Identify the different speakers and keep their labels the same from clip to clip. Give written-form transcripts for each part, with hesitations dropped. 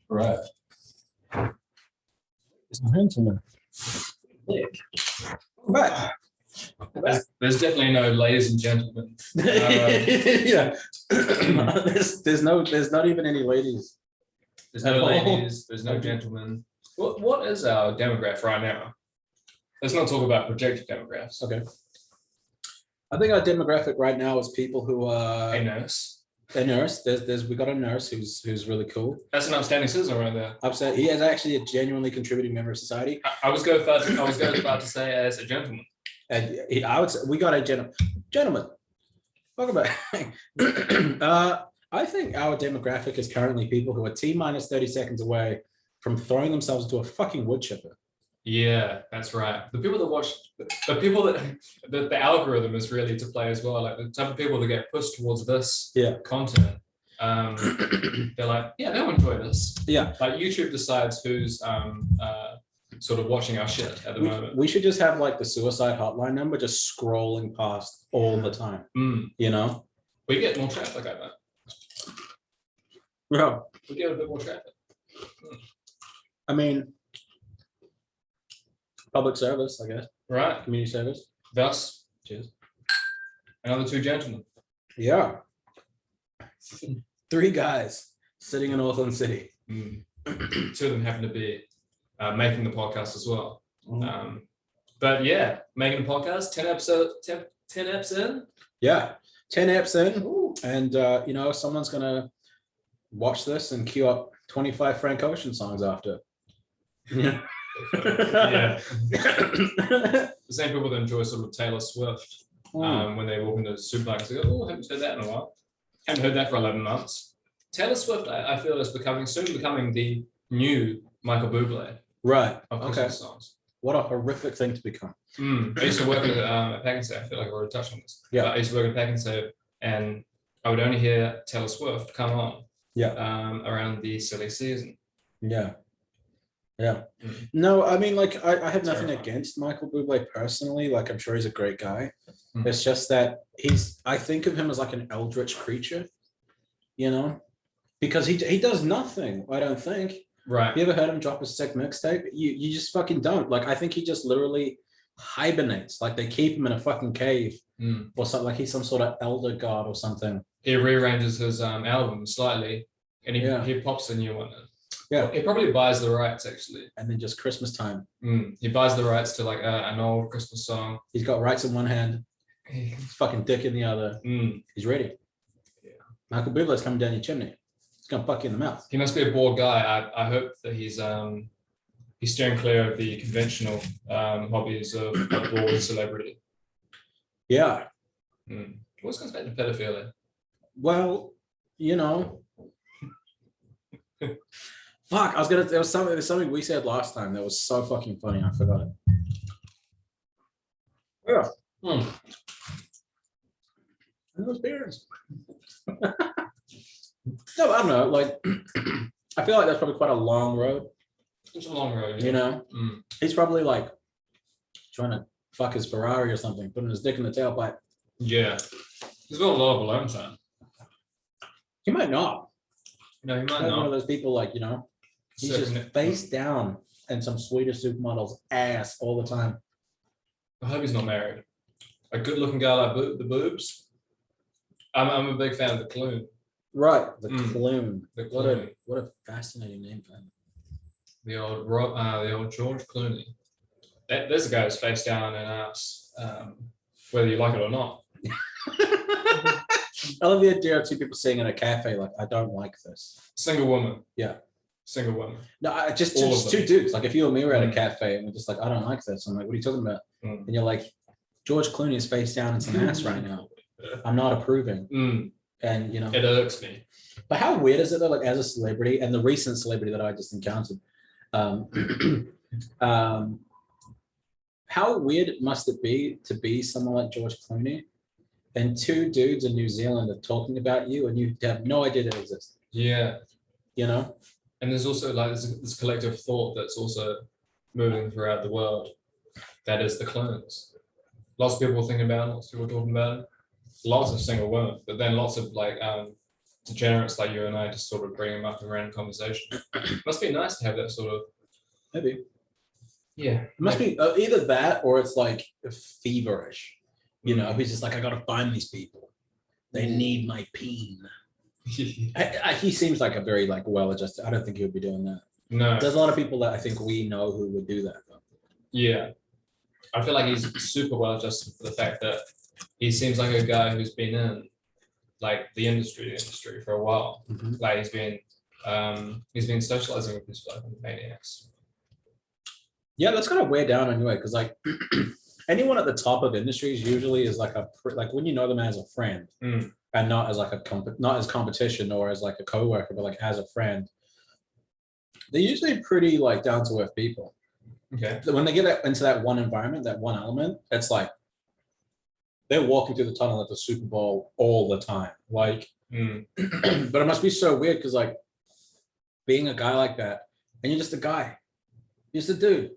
Speaker 1: Right. It's a gentleman.
Speaker 2: But
Speaker 3: There's definitely no ladies and gentlemen.
Speaker 2: yeah, there's not even any ladies.
Speaker 3: There's
Speaker 2: At
Speaker 3: no
Speaker 2: all.
Speaker 3: ladies. There's no gentlemen. What is our demographic right now? Let's not talk about projected demographics.
Speaker 2: Okay. I think our demographic right now is people who
Speaker 3: A nurse.
Speaker 2: a nurse. We got a nurse who's really cool.
Speaker 3: That's an upstanding citizen right there.
Speaker 2: Upset. He is actually a genuinely contributing member of society.
Speaker 3: I was going about to say as a gentleman.
Speaker 2: And I would say we got a gentleman. Talk about. I think our demographic is currently people who are T-minus 30 seconds away from throwing themselves into a fucking wood chipper.
Speaker 3: Yeah, that's right. The people that watch, the people that the algorithm is really to play as well. Like the type of people that get pushed towards this content. They're like, yeah, they'll enjoy this.
Speaker 2: Yeah.
Speaker 3: Like YouTube decides who's sort of watching our shit at the moment.
Speaker 2: We should just have like the suicide hotline number just scrolling past all the time. You know?
Speaker 3: We get more traffic, I bet.
Speaker 2: Yeah.
Speaker 3: We get a bit more traffic.
Speaker 2: I mean, public service, I guess.
Speaker 3: Right.
Speaker 2: Community service.
Speaker 3: Thus,
Speaker 2: Cheers.
Speaker 3: another two gentlemen.
Speaker 2: Yeah. 3 guys sitting in Auckland City.
Speaker 3: 2 of them happen to be making the podcast as well. But yeah, making the podcast, 10 eps in.
Speaker 2: Yeah, 10 eps in. Ooh. And you know, someone's gonna watch this and queue up 25 Frank Ocean songs after. Yeah.
Speaker 3: Yeah. The same people that enjoy sort of Taylor Swift when they walk into the supermarket, they go, oh, haven't heard that in a while. Haven't heard that for 11 months. Taylor Swift, I feel, is soon becoming the new Michael Bublé.
Speaker 2: Right.
Speaker 3: Of
Speaker 2: okay.
Speaker 3: Christmas songs.
Speaker 2: What a horrific thing to become.
Speaker 3: I used to work at Pak'nSave. I feel like I already touched on this.
Speaker 2: Yeah.
Speaker 3: But I used to work at Pak'nSave, and I would only hear Taylor Swift come on.
Speaker 2: Yeah.
Speaker 3: Around the silly season.
Speaker 2: Yeah. Yeah. No, I mean, like, I have nothing against Michael Bublé personally. Like, I'm sure he's a great guy. It's just that I think of him as like an eldritch creature, you know, because he does nothing, I don't think.
Speaker 3: Right.
Speaker 2: You ever heard him drop a sick mixtape? You just fucking don't. Like, I think he just literally hibernates. Like, they keep him in a fucking cave or something. Like he's some sort of elder god or something.
Speaker 3: He rearranges his album slightly, and he pops a new one in.
Speaker 2: Yeah.
Speaker 3: He probably buys the rights, actually.
Speaker 2: And then just Christmas time.
Speaker 3: He buys the rights to like an old Christmas song.
Speaker 2: He's got rights in one hand, his fucking dick in the other. He's ready.
Speaker 3: Yeah.
Speaker 2: Michael Bublé's coming down your chimney. He's gonna fuck you in the mouth.
Speaker 3: He must be a bored guy. I hope that he's steering clear of the conventional hobbies of a bored celebrity.
Speaker 2: Yeah.
Speaker 3: What's comes back to pedophilia?
Speaker 2: Well, you know. Fuck, there was something we said last time that was so fucking funny, I forgot it. Yeah. And those beers. No, I don't know. Like, I feel like that's probably quite a long road.
Speaker 3: It's a long road. Yeah.
Speaker 2: You know? He's probably like trying to fuck his Ferrari or something, putting his dick in the tailpipe.
Speaker 3: Yeah. He's got a lot of alone time.
Speaker 2: He might not.
Speaker 3: No, he might
Speaker 2: One
Speaker 3: not.
Speaker 2: of those people, like, you know, he's just face down in some Swedish supermodel's ass all the time.
Speaker 3: I hope he's not married. A good-looking guy like the boobs. I'm a big fan of the Clune.
Speaker 2: Right, the Clune.
Speaker 3: The Clune.
Speaker 2: What a fascinating name for him.
Speaker 3: The old George Clooney. There's a guy who's face down and ass, whether you like it or not.
Speaker 2: I love the idea of 2 people sitting in a cafe like, I don't like this.
Speaker 3: Single woman.
Speaker 2: Yeah.
Speaker 3: Single woman.
Speaker 2: No, just 2 dudes. Like, if you or me were at a cafe and we're just like, I don't like this. I'm like, what are you talking about? And you're like, George Clooney is face down in some ass right now. I'm not approving. And, you know.
Speaker 3: It irks me.
Speaker 2: But how weird is it though, like, as a celebrity, and the recent celebrity that I just encountered, how weird must it be to be someone like George Clooney and 2 dudes in New Zealand are talking about you and you have no idea that exists?
Speaker 3: Yeah.
Speaker 2: You know?
Speaker 3: And there's also like this collective thought that's also moving throughout the world. That is the clones. Lots of people thinking about it, lots of people talking about it. Lots of single women, but then lots of like degenerates like you and I just sort of bring them up in random conversation. Must be nice to have that sort of.
Speaker 2: Maybe.
Speaker 3: Yeah.
Speaker 2: It must be either that or it's like feverish. You know, he's just like, I gotta find these people. They need my peen. He seems like a very like well-adjusted. I don't think he would be doing that.
Speaker 3: No.
Speaker 2: There's a lot of people that I think we know who would do that though.
Speaker 3: Yeah. I feel like he's super well adjusted for the fact that he seems like a guy who's been in like the industry for a while. Like he's been socializing with these fucking maniacs.
Speaker 2: Yeah, that's kind of wear down anyway, because like anyone at the top of industries usually is like like when you know them as a friend and not as like not as competition or as like a coworker, but like as a friend. They're usually pretty like down to earth people.
Speaker 3: Okay.
Speaker 2: When they get into that one environment, that one element, it's like they're walking through the tunnel at the Super Bowl all the time. Like, but it must be so weird because like being a guy like that, and you're just a guy, you're just a dude.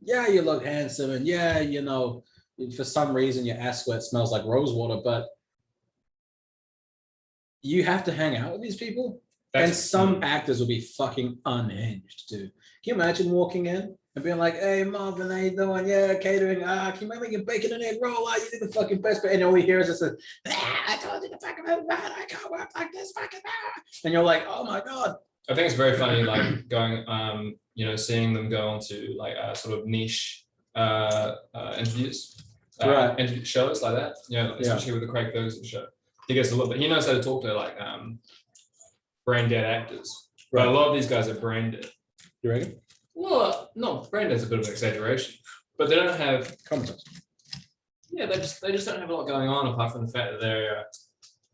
Speaker 2: Yeah, you look handsome, and yeah, you know, for some reason your ass sweat smells like rose water, but you have to hang out with these people. And some actors will be fucking unhinged, dude. Can you imagine walking in and being like, "Hey, Marvin, how you doing? Yeah, catering. Can you make a bacon and egg roll? You did the fucking best." And all we hear is just I told you to fucking move, man. I can't work like this fucking man. And you're like, "Oh my god."
Speaker 3: I think it's very funny, like going, you know, seeing them go onto like sort of niche interviews, interview shows like that. You know, especially with the Craig Ferguson show. He gets a little bit. He knows how to talk to like brain dead actors, but a lot of these guys are brain dead.
Speaker 2: You reckon?
Speaker 3: Well, no, brain dead's a bit of an exaggeration, but they don't have
Speaker 2: competence.
Speaker 3: Yeah, they just don't have a lot going on apart from the fact that they're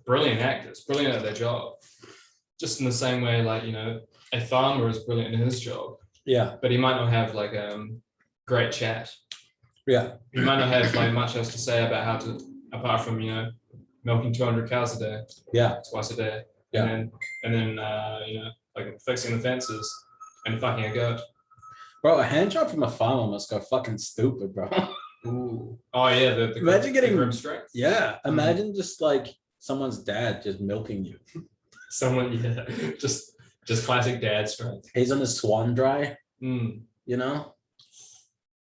Speaker 3: brilliant actors, brilliant at their job. Just in the same way, like, you know, a farmer is brilliant in his job.
Speaker 2: Yeah.
Speaker 3: But he might not have like great chat.
Speaker 2: Yeah.
Speaker 3: He might not have like much else to say about how to, apart from, you know, milking 200 cows a day.
Speaker 2: Yeah.
Speaker 3: Twice a day.
Speaker 2: Yeah.
Speaker 3: And then you know, like fixing the fences and fucking a goat.
Speaker 2: Bro, a hand job from a farmer must go fucking stupid, bro.
Speaker 3: Ooh. Oh yeah, the
Speaker 2: imagine getting
Speaker 3: grim strength.
Speaker 2: Yeah. Imagine just like someone's dad just milking you.
Speaker 3: Someone, yeah, just classic dad strength.
Speaker 2: He's on his swan dry. You know?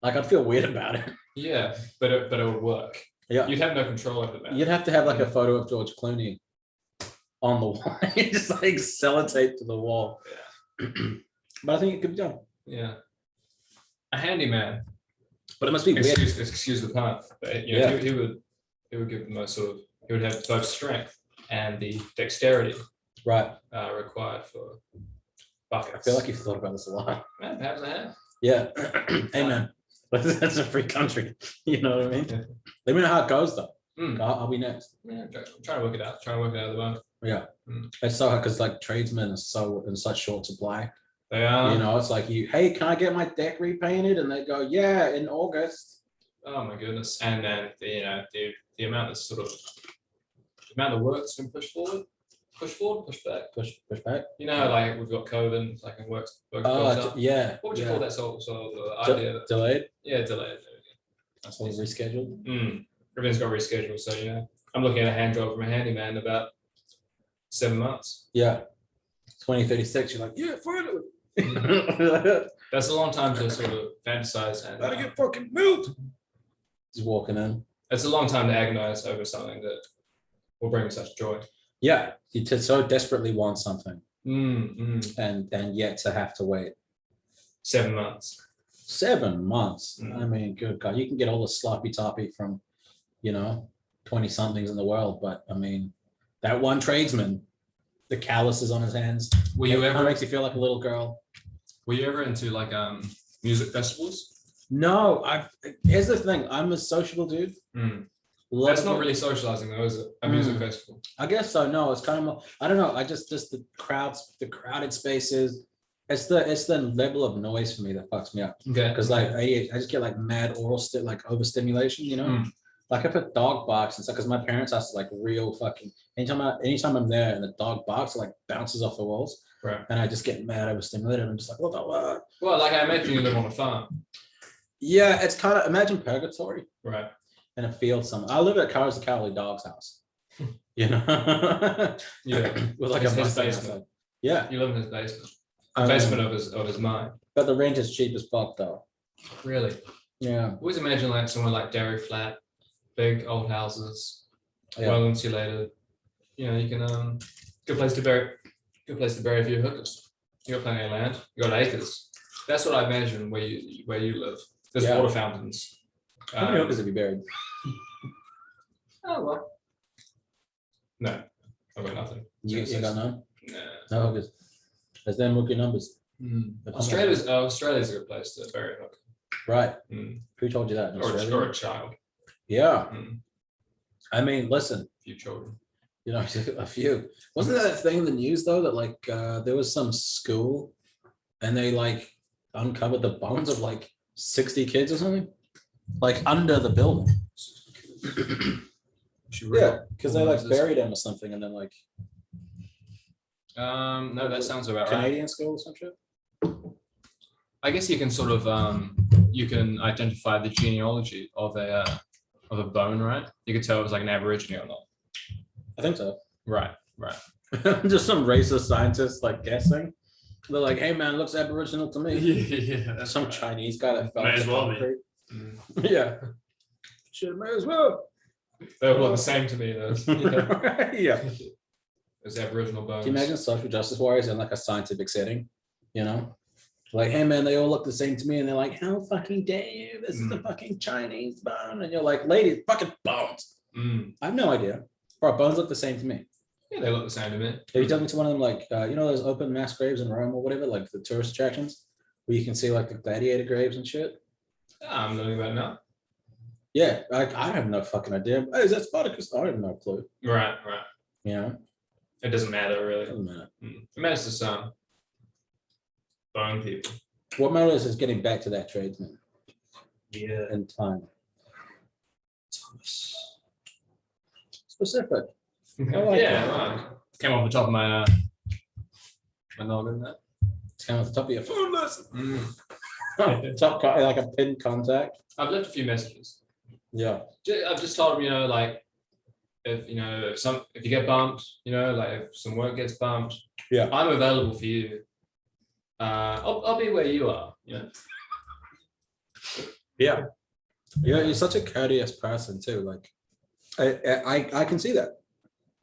Speaker 2: Like I'd feel weird about it.
Speaker 3: Yeah, but it would work.
Speaker 2: Yeah.
Speaker 3: You'd have no control over that.
Speaker 2: You'd have to have like a photo of George Clooney on the wall. Just like sellotape to the wall.
Speaker 3: Yeah.
Speaker 2: But I think it could be done.
Speaker 3: Yeah. A handyman.
Speaker 2: But it must be weird.
Speaker 3: Excuse the pun. But you know, he would give the most sort of, he would have both strength and the dexterity required for buckets.
Speaker 2: I feel like you've thought about this a lot.
Speaker 3: Yeah, perhaps I have.
Speaker 2: Yeah. Amen. But that's a free country. You know what I mean? Yeah. Let me know how it goes though. I'll be next.
Speaker 3: Yeah, I'm trying to work it out. Trying to work it out at the moment.
Speaker 2: Yeah. It's so hard because like tradesmen are so in such short supply.
Speaker 3: They are.
Speaker 2: You know, it's like hey, can I get my deck repainted? And they go, yeah, in August.
Speaker 3: Oh my goodness. And then the amount of sort of work that's been pushed back. Push back. You know, like we've got COVID, like work.
Speaker 2: Yeah.
Speaker 3: What would you call that sort of idea?
Speaker 2: Delayed?
Speaker 3: Yeah, delayed.
Speaker 2: That's what rescheduled.
Speaker 3: Everything's got rescheduled. So yeah, I'm looking at a hand job from a handyman in about 7 months.
Speaker 2: Yeah. 2036. You're like, yeah, finally.
Speaker 3: That's a long time to sort of fantasize and
Speaker 2: gotta get fucking milked. Just walking in.
Speaker 3: It's a long time to agonize over something that will bring me such joy.
Speaker 2: Yeah, you so desperately want something,
Speaker 3: and
Speaker 2: yet to have to wait
Speaker 3: 7 months.
Speaker 2: 7 months. I mean, good God, you can get all the sloppy toppy from, you know, 20-somethings in the world, but I mean, that one tradesman, the calluses on his hands.
Speaker 3: Were you ever?
Speaker 2: Makes you feel like a little girl.
Speaker 3: Were you ever into like music festivals?
Speaker 2: No, here's the thing. I'm a sociable dude.
Speaker 3: That's not really socializing though, is it? A music festival.
Speaker 2: I guess so. No, it's kind of more, I don't know. I just the crowded spaces. It's the level of noise for me that fucks me up.
Speaker 3: Okay.
Speaker 2: Because like I just get like mad like overstimulation, you know? Like if a dog barks and stuff, because my parents' house is like real fucking anytime I'm there and the dog barks, it like bounces off the walls.
Speaker 3: Right.
Speaker 2: And I just get mad overstimulated. I'm just like, what the fuck?
Speaker 3: Well, like I imagine you live on a farm.
Speaker 2: Yeah, it's kind of imagine purgatory.
Speaker 3: Right.
Speaker 2: In a field somewhere. I live at Carlos the Cowley dog's house. You know,
Speaker 3: Yeah.
Speaker 2: with like
Speaker 3: His
Speaker 2: a Mustang
Speaker 3: basement.
Speaker 2: outside. Yeah,
Speaker 3: You live in his basement. The basement of his mind.
Speaker 2: but the rent is cheap as fuck though.
Speaker 3: Really.
Speaker 2: Yeah,
Speaker 3: Always imagine like somewhere like Dairy Flat, big old houses,
Speaker 2: yeah.
Speaker 3: well insulated. You know, you can good place to bury a few hookers. You got plenty of land. You got acres. That's what I imagine where you live. There's
Speaker 2: Yeah.
Speaker 3: water fountains.
Speaker 2: How many hookers have you buried?
Speaker 3: Oh well. No, I've got nothing.
Speaker 2: You got none?
Speaker 3: Nah.
Speaker 2: No hookers. Let's then look your numbers.
Speaker 3: Australia's a good place to bury a hooker.
Speaker 2: Right.
Speaker 3: Mm.
Speaker 2: Who told you that? In
Speaker 3: Or
Speaker 2: Australia?
Speaker 3: a child.
Speaker 2: Yeah.
Speaker 3: Mm.
Speaker 2: I mean, listen,
Speaker 3: A few children.
Speaker 2: you know, a few. Wasn't that a thing in the news though that like there was some school and they like uncovered the bones of like 60 kids or something? Like under the building. Yeah, because they like buried them or something and then like
Speaker 3: No, that sounds about right.
Speaker 2: Canadian school or some shit.
Speaker 3: I guess you can sort of you can identify the genealogy of a bone, right? You could tell it was like an Aborigine or not.
Speaker 2: I think so.
Speaker 3: Right.
Speaker 2: Just some racist scientists like guessing. They're like, hey man, looks Aboriginal to me.
Speaker 3: Yeah, that's
Speaker 2: Some
Speaker 3: right.
Speaker 2: Chinese guy that fell
Speaker 4: May
Speaker 2: off
Speaker 4: as
Speaker 2: the
Speaker 4: well be.
Speaker 2: concrete.
Speaker 3: Mm.
Speaker 2: Yeah. Shit, may as well.
Speaker 3: They all look the same to me, though. Yeah.
Speaker 2: Yeah.
Speaker 3: Those Aboriginal bones.
Speaker 2: Can you imagine social justice warriors in like a scientific setting? You know? Like, hey man, they all look the same to me, and they're like, how fucking dare you? This is the fucking Chinese bone. And you're like, lady, fucking bones.
Speaker 3: Mm.
Speaker 2: I have no idea. Bro, bones look the same to me.
Speaker 3: Yeah, they look the same to me.
Speaker 2: Have you taken me to one of them, like, you know, those open mass graves in Rome or whatever, like the tourist attractions, where you can see like the gladiator graves and shit?
Speaker 3: I'm learning about it now.
Speaker 2: Yeah, I have no fucking idea. Hey, is that Spartacus? I have no clue.
Speaker 3: Right.
Speaker 2: You know,
Speaker 3: It doesn't matter really.
Speaker 2: doesn't matter.
Speaker 3: It matters to some bone people.
Speaker 2: What matters is getting back to that tradesman
Speaker 3: Yeah.
Speaker 2: in time. Specific. like
Speaker 3: Yeah,
Speaker 2: that.
Speaker 3: right. Came off the top of my noggin there.
Speaker 2: It's kind of at the top of your phone list.
Speaker 3: Mm.
Speaker 2: Top like a pinned contact.
Speaker 3: I've left a few messages.
Speaker 2: Yeah.
Speaker 3: I've just told them, you know, like if you get bumped, you know, like if some work gets bumped,
Speaker 2: Yeah.
Speaker 3: I'm available for you. I'll be where you are. You know.
Speaker 2: Yeah. You're such a courteous person too. Like, I can see that.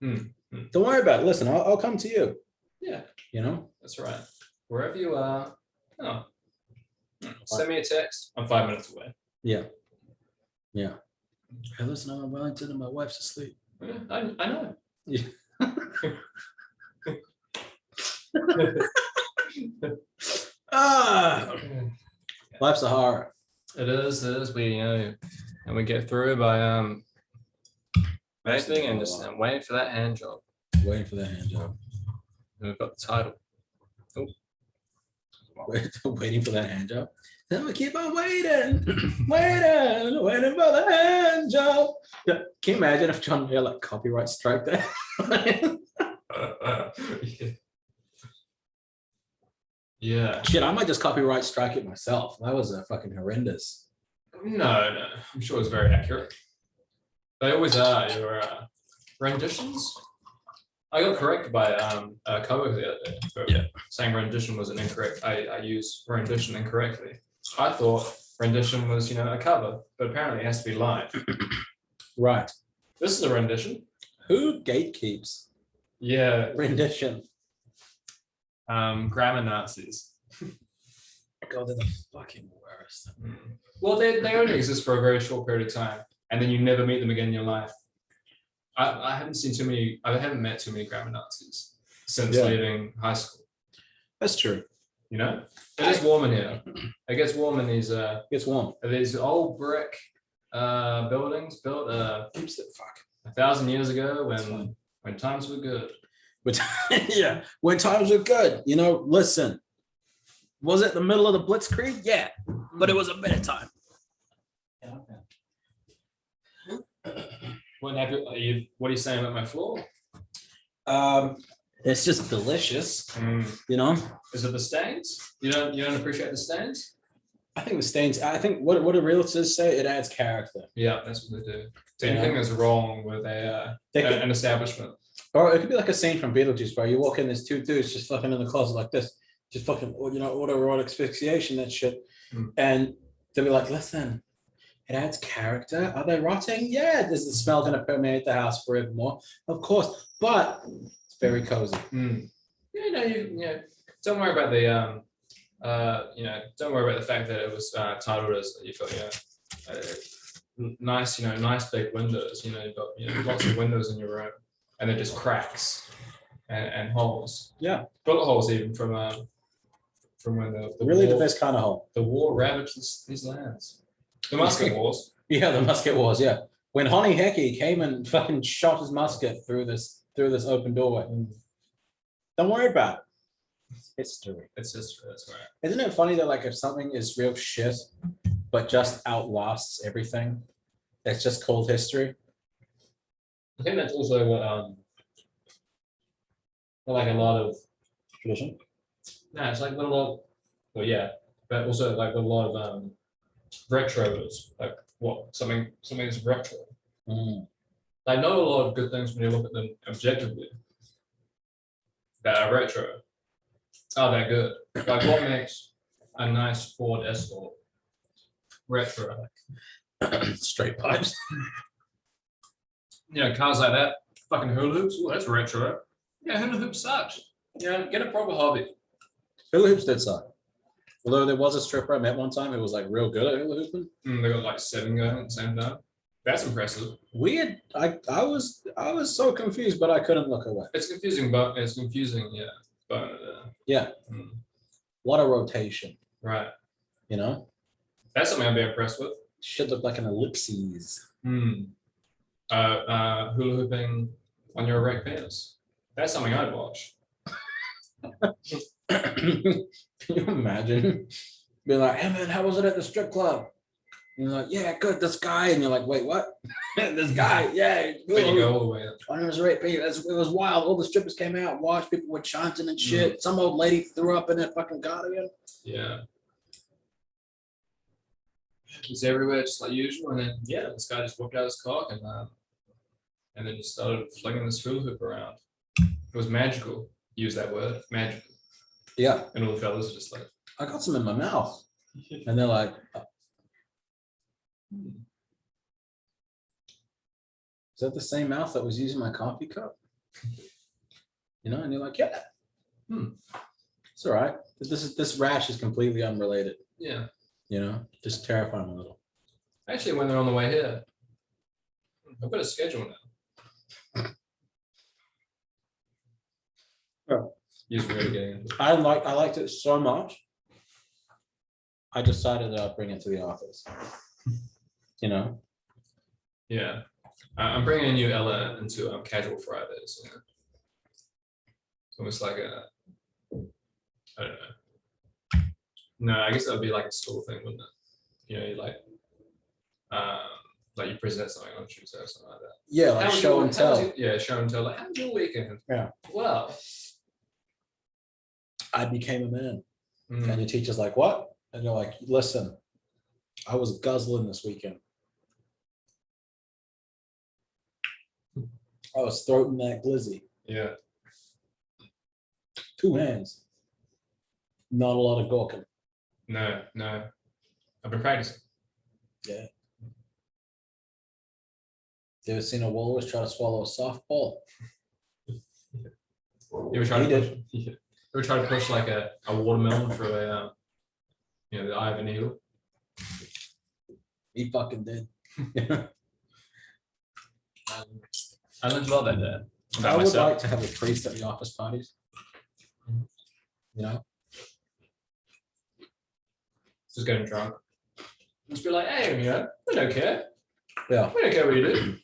Speaker 2: Don't worry about it. Listen, I'll come to you.
Speaker 3: Yeah,
Speaker 2: You know.
Speaker 3: that's right. Wherever you are. Oh. Send me a text. I'm 5 minutes away.
Speaker 2: Yeah. Yeah. Hey, listen, I'm in Wellington and my wife's asleep.
Speaker 3: Yeah, I know.
Speaker 2: Yeah. Life's a horror.
Speaker 3: It is. We and we get through by resting and just waiting for that hand job.
Speaker 2: Waiting for that hand job.
Speaker 3: And we've got the title.
Speaker 2: Waiting for that hand job. Then we keep on waiting, waiting for the hand job. Yeah. Can you imagine if John Mayer like copyright strike that?
Speaker 3: Yeah.
Speaker 2: Shit, I might just copyright strike it myself. That was fucking horrendous.
Speaker 3: No. I'm sure it's very accurate. They always are your renditions. I got corrected by a coworker the other day for saying rendition was an incorrect. I used rendition incorrectly. I thought rendition was, you know, a cover, but apparently it has to be live.
Speaker 2: Right.
Speaker 3: This is a rendition.
Speaker 2: Who gatekeeps
Speaker 3: Yeah.
Speaker 2: rendition?
Speaker 3: Grammar Nazis.
Speaker 2: God, they're the fucking worst.
Speaker 3: Well, they only exist for a very short period of time, and then you never meet them again in your life. I haven't met too many grammar Nazis since leaving high school.
Speaker 2: That's true.
Speaker 3: You know, it is warm in here. It gets warm in these
Speaker 2: It's warm.
Speaker 3: these old brick buildings built
Speaker 2: Keeps it fuck.
Speaker 3: 1,000 years ago
Speaker 2: That's
Speaker 3: when
Speaker 2: fine.
Speaker 3: times were good.
Speaker 2: But yeah, when times were good, you know, listen, was it the middle of the Blitzkrieg? Yeah, but it was a better time.
Speaker 3: What are you saying about my floor?
Speaker 2: It's just delicious, you know.
Speaker 3: Is it the stains? You don't appreciate the stains?
Speaker 2: I think the stains. I think what do realtors say? It adds character.
Speaker 3: Yeah, that's what they do. So
Speaker 2: Yeah.
Speaker 3: anything that's wrong with an establishment.
Speaker 2: Or it could be like a scene from Beetlejuice where you walk in, there's two dudes just fucking in the closet like this, just fucking, autoerotic asphyxiation, that shit. And they'll be like, listen, it adds character. Are they rotting? Yeah. Is the smell going to permeate the house forevermore? Of course. But it's very cozy.
Speaker 3: Yeah, don't worry about the don't worry about the fact that it was titled as you've got nice, nice big windows. You've got lots of windows in your room, and they're just cracks and holes.
Speaker 2: Yeah,
Speaker 3: bullet holes even from when the
Speaker 2: really
Speaker 3: war,
Speaker 2: the best kind of hole.
Speaker 3: The war ravaged these lands. The musket wars.
Speaker 2: Yeah, the musket wars. Yeah, when Honey Hecky came and fucking shot his musket through this open doorway. Don't worry about it. History.
Speaker 3: It's history. That's right.
Speaker 2: Isn't it funny that like if something is real shit, but just outlasts everything, it's just called history?
Speaker 3: I think that's also what like a lot of
Speaker 2: Tradition.
Speaker 3: no, it's like a lot. Well, yeah, but also like a lot of retros, like what something's retro. Like not a lot of good things when you look at them objectively that are retro. Oh, they're good. Like what makes a nice Ford Escort retro?
Speaker 2: Straight pipes.
Speaker 3: Cars like that, fucking hula hoops. Oh, that's retro. Yeah, hula hoops sucks. Get a proper hobby.
Speaker 2: Hula hoops did suck. Although there was a stripper I met one time who was like real good at hula hooping.
Speaker 3: They got like 7 going at the same time. That's impressive.
Speaker 2: Weird. I was so confused, but I couldn't look away.
Speaker 3: It's confusing, but it's confusing. Yeah. But
Speaker 2: yeah. A lot of rotation.
Speaker 3: Right.
Speaker 2: That's
Speaker 3: something I'd be impressed with.
Speaker 2: Should look like an ellipses.
Speaker 3: Hula hooping on your erect penis. That's something I'd watch.
Speaker 2: Can you imagine being like, hey man, how was it at the strip club? And you're like, yeah, good, this guy. And you're like, wait, what? This guy, yeah.
Speaker 3: But you go all the way up.
Speaker 2: On his right, it was wild. All the strippers came out and watched. People were chanting and shit. Some old lady threw up in that fucking cardigan.
Speaker 3: Yeah. It's everywhere, just like usual. And then, this guy just whipped out his cock and then just started flinging this hula hoop around. It was magical. Use that word, magical.
Speaker 2: Yeah.
Speaker 3: And all the fellas are just like,
Speaker 2: I got some in my mouth. And they're like, is that the same mouth that was using my coffee cup? And you're like, yeah. It's all right. This rash is completely unrelated.
Speaker 3: Yeah.
Speaker 2: Just terrifying a little.
Speaker 3: Actually, when they're on the way here, I've got a schedule now.
Speaker 2: Oh.
Speaker 3: He's really getting into it.
Speaker 2: I liked it so much. I decided that I'd bring it to the office.
Speaker 3: Yeah. I'm bringing a new Ella into Casual Fridays. It's almost like I don't know. No, I guess that would be like a school thing, wouldn't it? You like you present something on Tuesday or something like that.
Speaker 2: Yeah, like show and tell.
Speaker 3: Show and tell. Like, how was your weekend?
Speaker 2: Yeah.
Speaker 3: Well,
Speaker 2: I became a man. And your teacher's like, what? And you're like, listen, I was guzzling this weekend. I was throating that glizzy.
Speaker 3: Yeah.
Speaker 2: 2 hands. Not a lot of gawking.
Speaker 3: No. I've been practicing.
Speaker 2: Yeah. You ever seen a walrus try to swallow a softball?
Speaker 3: You ever try to push like a watermelon through a the eye of a needle?
Speaker 2: He fucking did.
Speaker 3: I learned a lot that day.
Speaker 2: I would like to have a priest at the office parties.
Speaker 3: Just getting drunk. Just be like, hey, we don't care.
Speaker 2: Yeah.
Speaker 3: We don't care what you do.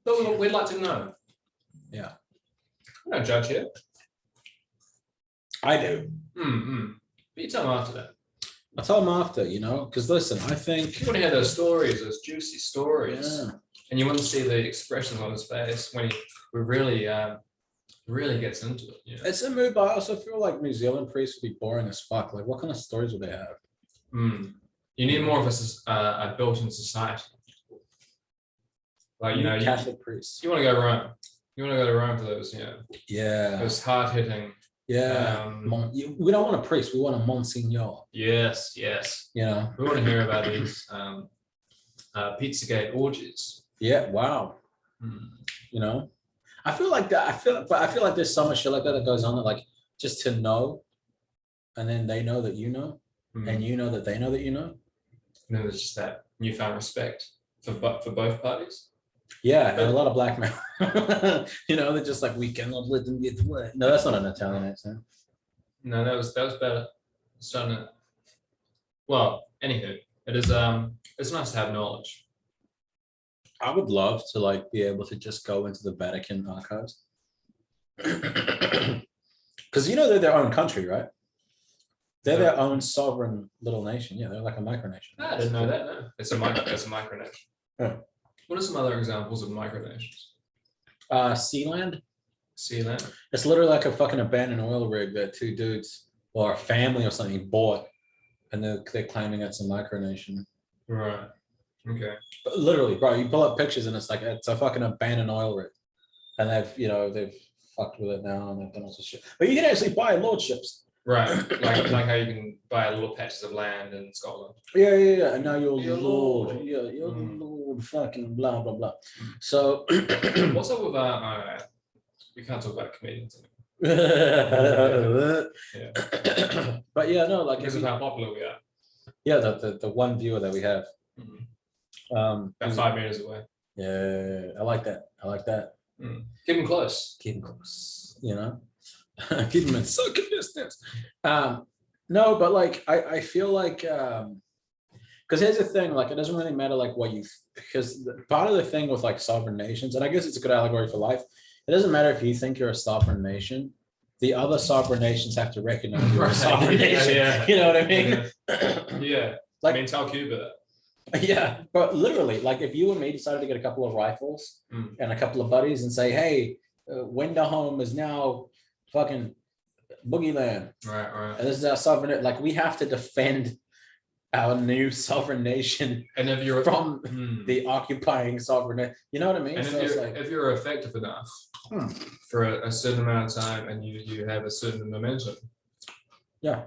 Speaker 3: But we'd like to know.
Speaker 2: Yeah.
Speaker 3: We don't judge here.
Speaker 2: I do.
Speaker 3: But you tell them after that.
Speaker 2: I'll tell them after, because listen, I think
Speaker 3: You want to hear those stories, those juicy stories.
Speaker 2: Yeah.
Speaker 3: And you want to see the expression on his face when he really gets into it.
Speaker 2: It's a mood, but I also feel like New Zealand priests would be boring as fuck. Like, what kind of stories would they have?
Speaker 3: You need more of a built-in society. Like,
Speaker 2: Catholic priests.
Speaker 3: you want to go to Rome. You want to go to Rome for those,
Speaker 2: Yeah.
Speaker 3: those hard-hitting.
Speaker 2: Yeah. We don't want a priest. We want a Monsignor.
Speaker 3: Yes.
Speaker 2: You know.
Speaker 3: We want to hear about these Pizzagate orgies.
Speaker 2: Yeah. Wow. You know, I feel like that. I feel like there's so much shit like that goes on that, like, just to know, and then they know that you know, and you know that they know that you know.
Speaker 3: And then there's just that newfound respect for both parties.
Speaker 2: Yeah, and a lot of blackmail. You know, they're just like, we cannot let them get away. No, that's not an Italian accent.
Speaker 3: No, that was better. Starting to, well, anywho, it is it's nice to have knowledge.
Speaker 2: I would love to like be able to just go into the Vatican archives. Because you know they're their own country, right? They're their own sovereign little nation. Yeah, they're like a micronation.
Speaker 3: I didn't know that. No, it's a micronation.
Speaker 2: Yeah.
Speaker 3: What are some other examples of micronations?
Speaker 2: Sealand.
Speaker 3: Sealand.
Speaker 2: It's literally like a fucking abandoned oil rig that two dudes or a family or something bought, and they're claiming it's a micronation.
Speaker 3: Right. Okay.
Speaker 2: But literally, bro, you pull up pictures and it's like it's a fucking abandoned oil rig, and they've fucked with it now and they've done all this shit. But you can actually buy lordships.
Speaker 3: Right, like how you can buy little patches of land in Scotland.
Speaker 2: Yeah. And now you're
Speaker 3: Lord.
Speaker 2: Lord. Yeah, you're Lord. Fucking blah blah blah. So
Speaker 3: What's up with we can't talk about comedians
Speaker 2: yeah. But yeah, no, like
Speaker 3: because of how popular we are.
Speaker 2: Yeah, the one viewer that we have.
Speaker 3: About 5 meters away.
Speaker 2: Yeah, I like that.
Speaker 3: Keep them close.
Speaker 2: You know. Keep them in sucking distance. No, but like I feel like because here's the thing, like it doesn't really matter like what you, because part of the thing with like sovereign nations, and I guess it's a good allegory for life, it doesn't matter if you think you're a sovereign nation, the other sovereign nations have to recognize you're a sovereign nation.
Speaker 3: Yeah.
Speaker 2: You know what I mean?
Speaker 3: Yeah.
Speaker 2: Like,
Speaker 3: I mean, tell Cuba that.
Speaker 2: Yeah, but literally, like if you and me decided to get a couple of rifles and a couple of buddies and say, hey, Winderhome is now fucking boogie land.
Speaker 3: Right.
Speaker 2: And this is our sovereign, like we have to defend our new sovereign nation
Speaker 3: and if you're
Speaker 2: from the occupying sovereign, you know what I mean?
Speaker 3: And
Speaker 2: so
Speaker 3: if you're effective enough for a certain amount of time and you have a certain momentum,
Speaker 2: yeah,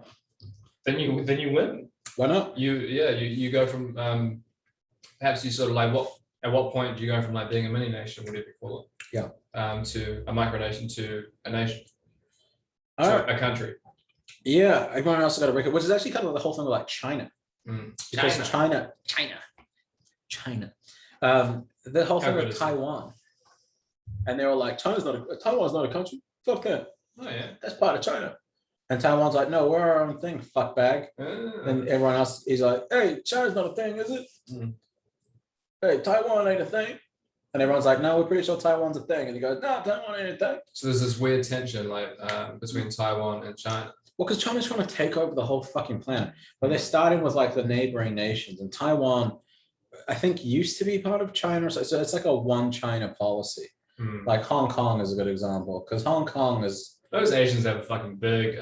Speaker 2: then
Speaker 3: you win.
Speaker 2: Why not?
Speaker 3: You go from perhaps you sort of like at what point do you go from like being a mini nation, whatever you call it, to a micronation to a nation, a country.
Speaker 2: Yeah, everyone else got a record, which is actually kind of the whole thing with like China. Because China. The whole thing with Taiwan, and they were like, Taiwan's not a country. Fuck that.
Speaker 3: Oh yeah,
Speaker 2: that's part of China. And Taiwan's like, no, we're our own thing, fuckbag. And everyone else is like, hey, China's not a thing, is it? Hey, Taiwan ain't a thing. And everyone's like, no, we're pretty sure Taiwan's a thing. And he goes, no, Taiwan ain't a thing.
Speaker 3: So there's this weird tension like between Taiwan and China.
Speaker 2: Well, because China's trying to take over the whole fucking planet. But they're starting with like the neighboring nations. And Taiwan, I think, used to be part of China. So it's like a one China policy. Like Hong Kong is a good example. Because Hong Kong is...
Speaker 3: Those Asians have a fucking big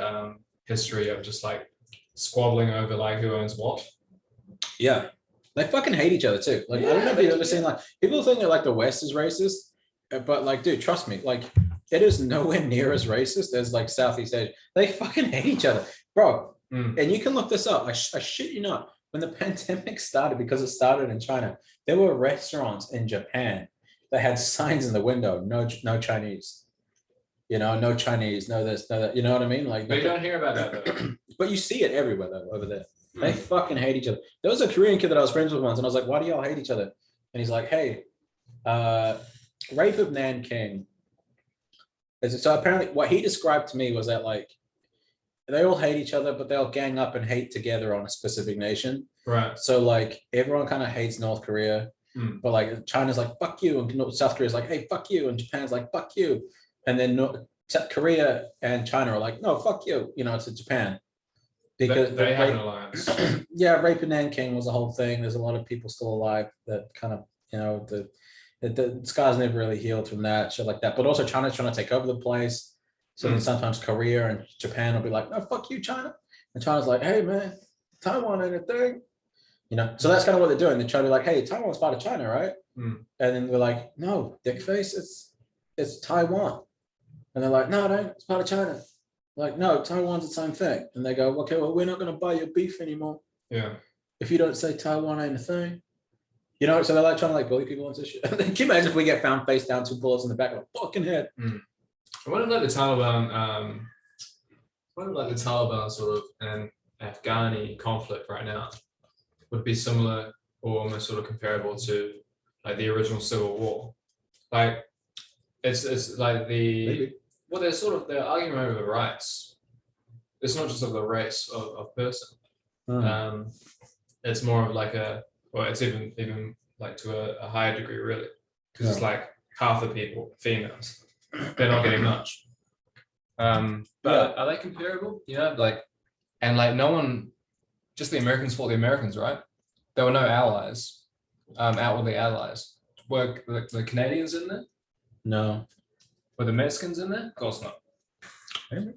Speaker 3: history of just like squabbling over like who owns what.
Speaker 2: Yeah. They fucking hate each other too. Like, I don't know if you've ever seen like, people think that like the West is racist. But like, dude, trust me, like it is nowhere near as racist as like Southeast Asia. They fucking hate each other, bro. And you can look this up. I shit you not. When the pandemic started, because it started in China, there were restaurants in Japan that had signs in the window, no Chinese. You know, no Chinese, no this, no that. You know what I mean? Like,
Speaker 3: but you don't hear about that though.
Speaker 2: But you see it everywhere though, over there. They fucking hate each other. There was a Korean kid that I was friends with once, and I was like, why do y'all hate each other? And he's like, hey, rape of Nanking. So apparently what he described to me was that like, they all hate each other, but they'll gang up and hate together on a specific nation. Right. So like everyone kind of hates North Korea, but like China's like, fuck you. And South Korea's like, hey, fuck you. And Japan's like, fuck you. And then South Korea and China are like, no, fuck you. You know, to Japan. Because
Speaker 3: they have an alliance.
Speaker 2: Yeah, rape in Nanking was a whole thing. There's a lot of people still alive that kind of, you know, the scars never really healed from that, shit like that. But also China's trying to take over the place. So then sometimes Korea and Japan will be like, no, fuck you, China. And China's like, hey, man, Taiwan ain't a thing. You know, so that's kind of what they're doing. They're trying to be like, hey, Taiwan's part of China, right?
Speaker 3: Mm.
Speaker 2: And then we're like, no, dickface, it's Taiwan. And they're like, no, it's part of China. Like, no, Taiwan's the same thing. And they go, okay, well, we're not going to buy your beef anymore.
Speaker 3: Yeah.
Speaker 2: If you don't say Taiwan ain't a thing. You know, so they're like trying to like bully people into shit. Can you imagine if we get found face down, 2 bullets in the back of a fucking head?
Speaker 3: I wonder like the Taliban sort of and Afghani conflict right now would be similar or almost sort of comparable to like the original Civil War. Like it's like they're arguing over the rights. It's not just of the race of person. It's more of like it's even like to a higher degree really, because it's like half the people females. They're not getting much. But are they comparable? You know, like, and like no one, just the Americans fought the Americans, right? There were no allies, outwardly allies. Were the Canadians in there?
Speaker 2: No.
Speaker 3: Were the Mexicans in there? Of course not.
Speaker 2: Maybe.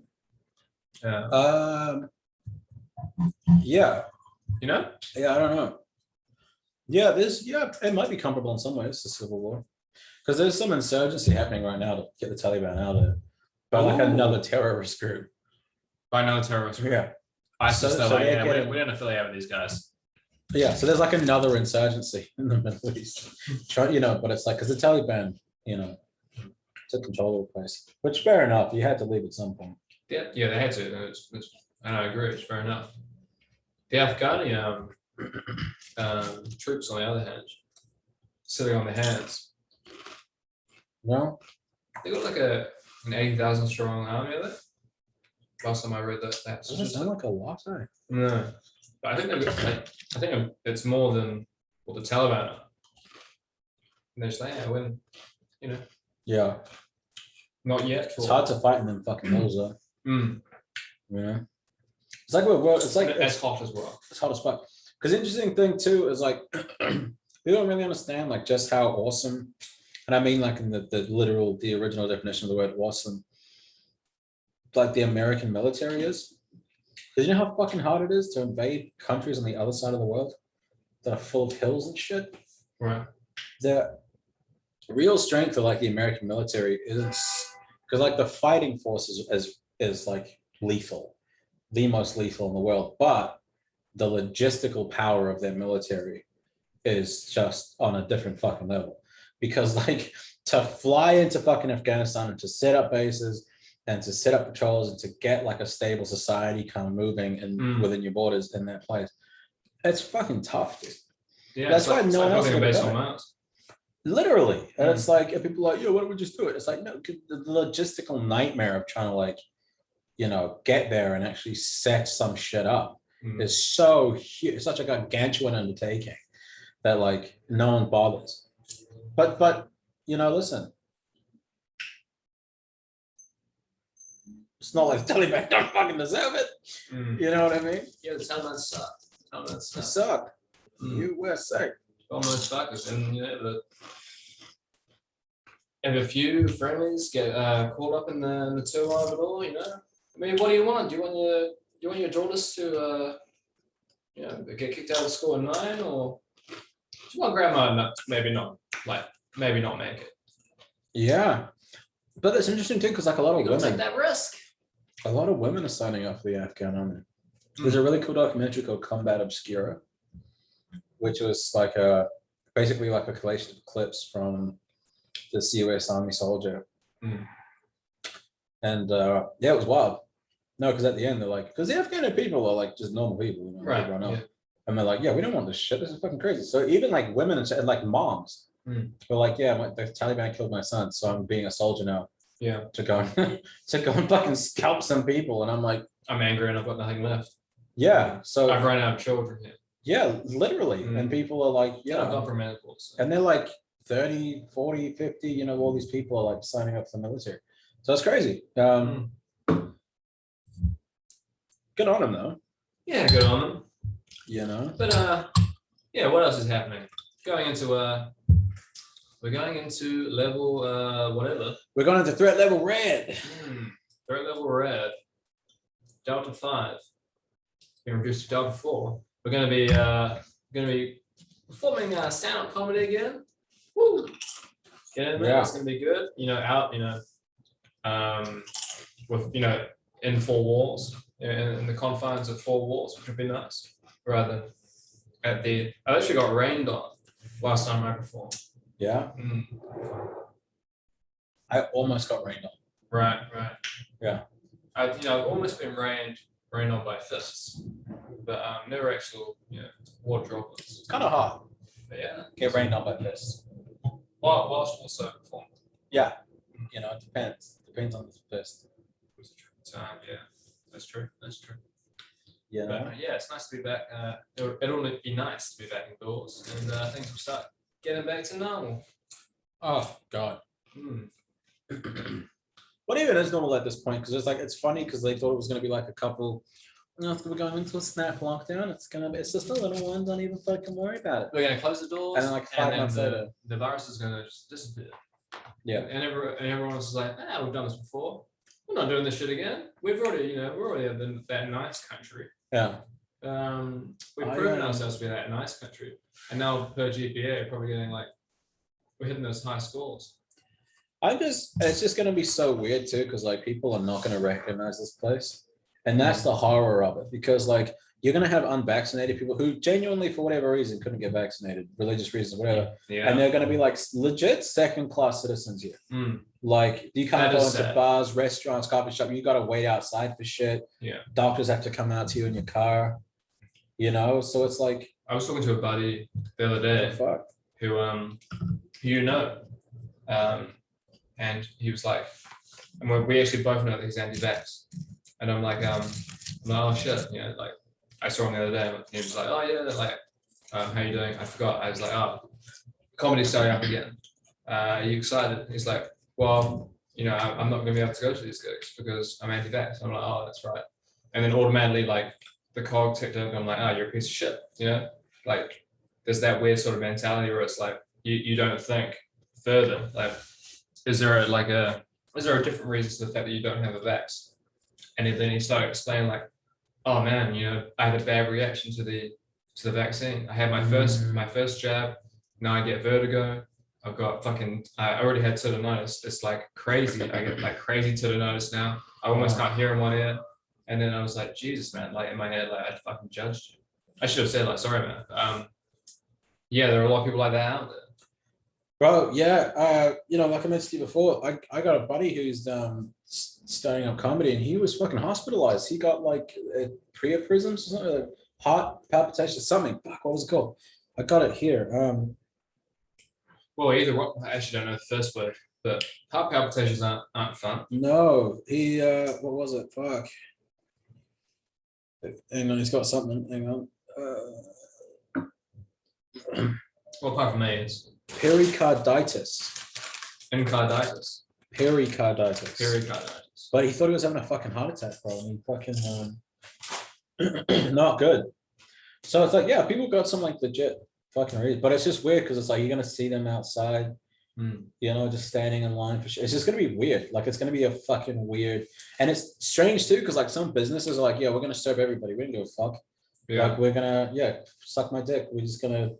Speaker 3: Yeah.
Speaker 2: Yeah.
Speaker 3: You know?
Speaker 2: Yeah, I don't know. Yeah, it might be comparable in some ways to Civil War. Because there's some insurgency happening right now to get the Taliban out of it. By like another terrorist group.
Speaker 3: By another terrorist group.
Speaker 2: Yeah.
Speaker 3: ISIS, we don't affiliate with these guys.
Speaker 2: Yeah, so there's like another insurgency in the Middle East. You know, but it's like, because the Taliban, you know, took control of the place. Which, fair enough, you had to leave at some point.
Speaker 3: Yeah, they had to. And I agree, it's fair enough. The Afghani troops, on the other hand, sitting on their hands.
Speaker 2: No?
Speaker 3: They got like an 80,000 strong army of it. Last time I read that.
Speaker 2: Doesn't sound like a lot, eh?
Speaker 3: No, but I think it's more than what the Taliban are. And they're just like, yeah, when, you know.
Speaker 2: Yeah.
Speaker 3: Not yet.
Speaker 2: It's hard to fight in them fucking hills, though.
Speaker 3: You
Speaker 2: know? It's like it's like
Speaker 3: it's hot as well.
Speaker 2: It's hot as fuck. Because the interesting thing too is like we don't really understand like just how awesome, and I mean like in the original definition of the word awesome, like the American military is. Because you know how fucking hard it is to invade countries on the other side of the world that are full of hills and shit?
Speaker 3: Right.
Speaker 2: The real strength of like the American military is because like the fighting force is like lethal, the most lethal in the world, but the logistical power of their military is just on a different fucking level. Because like to fly into fucking Afghanistan and to set up bases and to set up patrols and to get like a stable society kind of moving and within your borders in that place, it's fucking tough, dude.
Speaker 3: Yeah,
Speaker 2: that's why no one else would
Speaker 3: based
Speaker 2: do
Speaker 3: on
Speaker 2: it.
Speaker 3: that.
Speaker 2: Literally. And it's like, and people are like, yo, why don't we just do it? It's like, no, the logistical nightmare of trying to like, you know, get there and actually set some shit up is so huge, such a gargantuan undertaking that like no one bothers. But you know, listen, it's not like the Taliban don't fucking deserve it. You know what I mean?
Speaker 3: Yeah, the Taliban suck.
Speaker 2: They suck. You were sick.
Speaker 3: Almost fuckers, and you know and a few friendlies get caught up in the turmoil of it all. You know, I mean, what do you want? Do you want your daughters to you know, get kicked out of school at 9, or do you want grandma? Maybe not make it.
Speaker 2: Yeah, but it's interesting too because like a lot of women
Speaker 3: take that risk.
Speaker 2: A lot of women are signing up for the Afghan army. There's a really cool documentary called Combat Obscura, which was like basically like a collection of clips from this US Army soldier. And yeah, it was wild. No, because at the end they're like, because the Afghan people are like just normal people, you know,
Speaker 3: Right.
Speaker 2: everyone else. And they're like, yeah, we don't want this shit. This is fucking crazy. So even like women and like moms were like, yeah, the Taliban killed my son, so I'm being a soldier now.
Speaker 3: Yeah.
Speaker 2: To go and fucking scalp some people. And I'm like,
Speaker 3: I'm angry and I've got nothing left.
Speaker 2: Yeah. So
Speaker 3: I've run out of children here.
Speaker 2: Yeah, literally. And people are like, yeah.
Speaker 3: I've gone for menopause.
Speaker 2: And they're like 30, 40, 50, you know, all these people are like signing up for the military. So it's crazy. Good on them though.
Speaker 3: Yeah, good on them.
Speaker 2: You know.
Speaker 3: But yeah, what else is happening? We're going into level whatever.
Speaker 2: We're going into threat level red.
Speaker 3: Threat level red. Delta 5. Being reduced to Delta 4. We're going to be going to be performing stand-up comedy again. Woo! Get in there.
Speaker 2: Yeah.
Speaker 3: It's going to be good. Out. With in four walls, in the confines of four walls, which would be nice. Rather at the. I actually got rained on last time I performed.
Speaker 2: Yeah. I almost got rained on.
Speaker 3: Right.
Speaker 2: Yeah.
Speaker 3: I've almost been rained on by fists, but never actual water droplets.
Speaker 2: It's kind of hard.
Speaker 3: But yeah,
Speaker 2: Get rained on by fists.
Speaker 3: whilst also performing.
Speaker 2: Yeah. It depends. Depends on the fist.
Speaker 3: Yeah, that's true.
Speaker 2: Yeah.
Speaker 3: But yeah, it's nice to be back. It'll be nice to be back indoors, and things will start getting back to normal.
Speaker 2: Oh God. What even is normal at this point? Because it's funny because they thought it was going to be like a couple. It's going to be going into a snap lockdown. It's just a little one. Don't even fucking worry about it.
Speaker 3: We're gonna close the doors,
Speaker 2: And then, like, 5 months later,
Speaker 3: the virus is gonna just disappear.
Speaker 2: Yeah.
Speaker 3: And everyone else is like, we've done this before. We're not doing this shit again. We're already that nice country.
Speaker 2: Yeah.
Speaker 3: We've proven ourselves to be that nice country, and now per GPA, probably getting we're hitting those high scores.
Speaker 2: It's just going to be so weird too, because people are not going to recognize this place. And that's the horror of it, because you're going to have unvaccinated people who genuinely, for whatever reason, couldn't get vaccinated, religious reasons, whatever.
Speaker 3: Yeah.
Speaker 2: And they're going to be legit second-class citizens here. You can't
Speaker 3: That
Speaker 2: go
Speaker 3: is
Speaker 2: into
Speaker 3: sad.
Speaker 2: bars, restaurants, coffee shop. You got to wait outside for shit.
Speaker 3: Yeah.
Speaker 2: Doctors have to come out to you in your car. So it's like,
Speaker 3: I was talking to a buddy the other day
Speaker 2: fuck.
Speaker 3: who and he was like, and we actually both know that he's anti-vax, and I'm like, oh shit, I saw him the other day, and he was like, oh yeah, how you doing? I forgot. I was like, oh, comedy's starting up again. Are you excited? He's like, well, I'm not going to be able to go to these gigs because I'm anti-vax. I'm like, oh, that's right. And then automatically, the cog ticked over, and I'm like, oh, you're a piece of shit. There's that weird sort of mentality where it's like you don't think further. Is there a different reason to the fact that you don't have a vax? And then he started explaining oh man, I had a bad reaction to the vaccine. I had my first jab. Now I get vertigo. I've got I already had tinnitus. It's crazy. I get crazy tinnitus now. I almost can't hear in one ear. And then I was like, Jesus, man, in my head, I fucking judged you. I should have said sorry, man. Yeah, there are a lot of people like that out there.
Speaker 2: Bro, yeah, like I mentioned to you before, I got a buddy who's studying up comedy, and he was fucking hospitalized. He got priapisms or something, heart palpitations, something. Fuck, what was it called? I got it here.
Speaker 3: Well, either what? I actually don't know the first word, but heart palpitations aren't fun.
Speaker 2: No, he what was it? Fuck. Hang on, he's got something. Hang on.
Speaker 3: Well, apart from me, it's
Speaker 2: Pericarditis.
Speaker 3: encarditis.
Speaker 2: Pericarditis. But he thought he was having a fucking heart attack, bro. And he fucking not good. So it's yeah, people got some legit fucking reason, but it's just weird because it's you're gonna see them outside, just standing in line for shit. It's just gonna be weird. It's gonna be a fucking weird, and it's strange too because some businesses are yeah, we're gonna serve everybody. We don't give a fuck.
Speaker 3: Yeah.
Speaker 2: We're gonna suck my dick. We're just gonna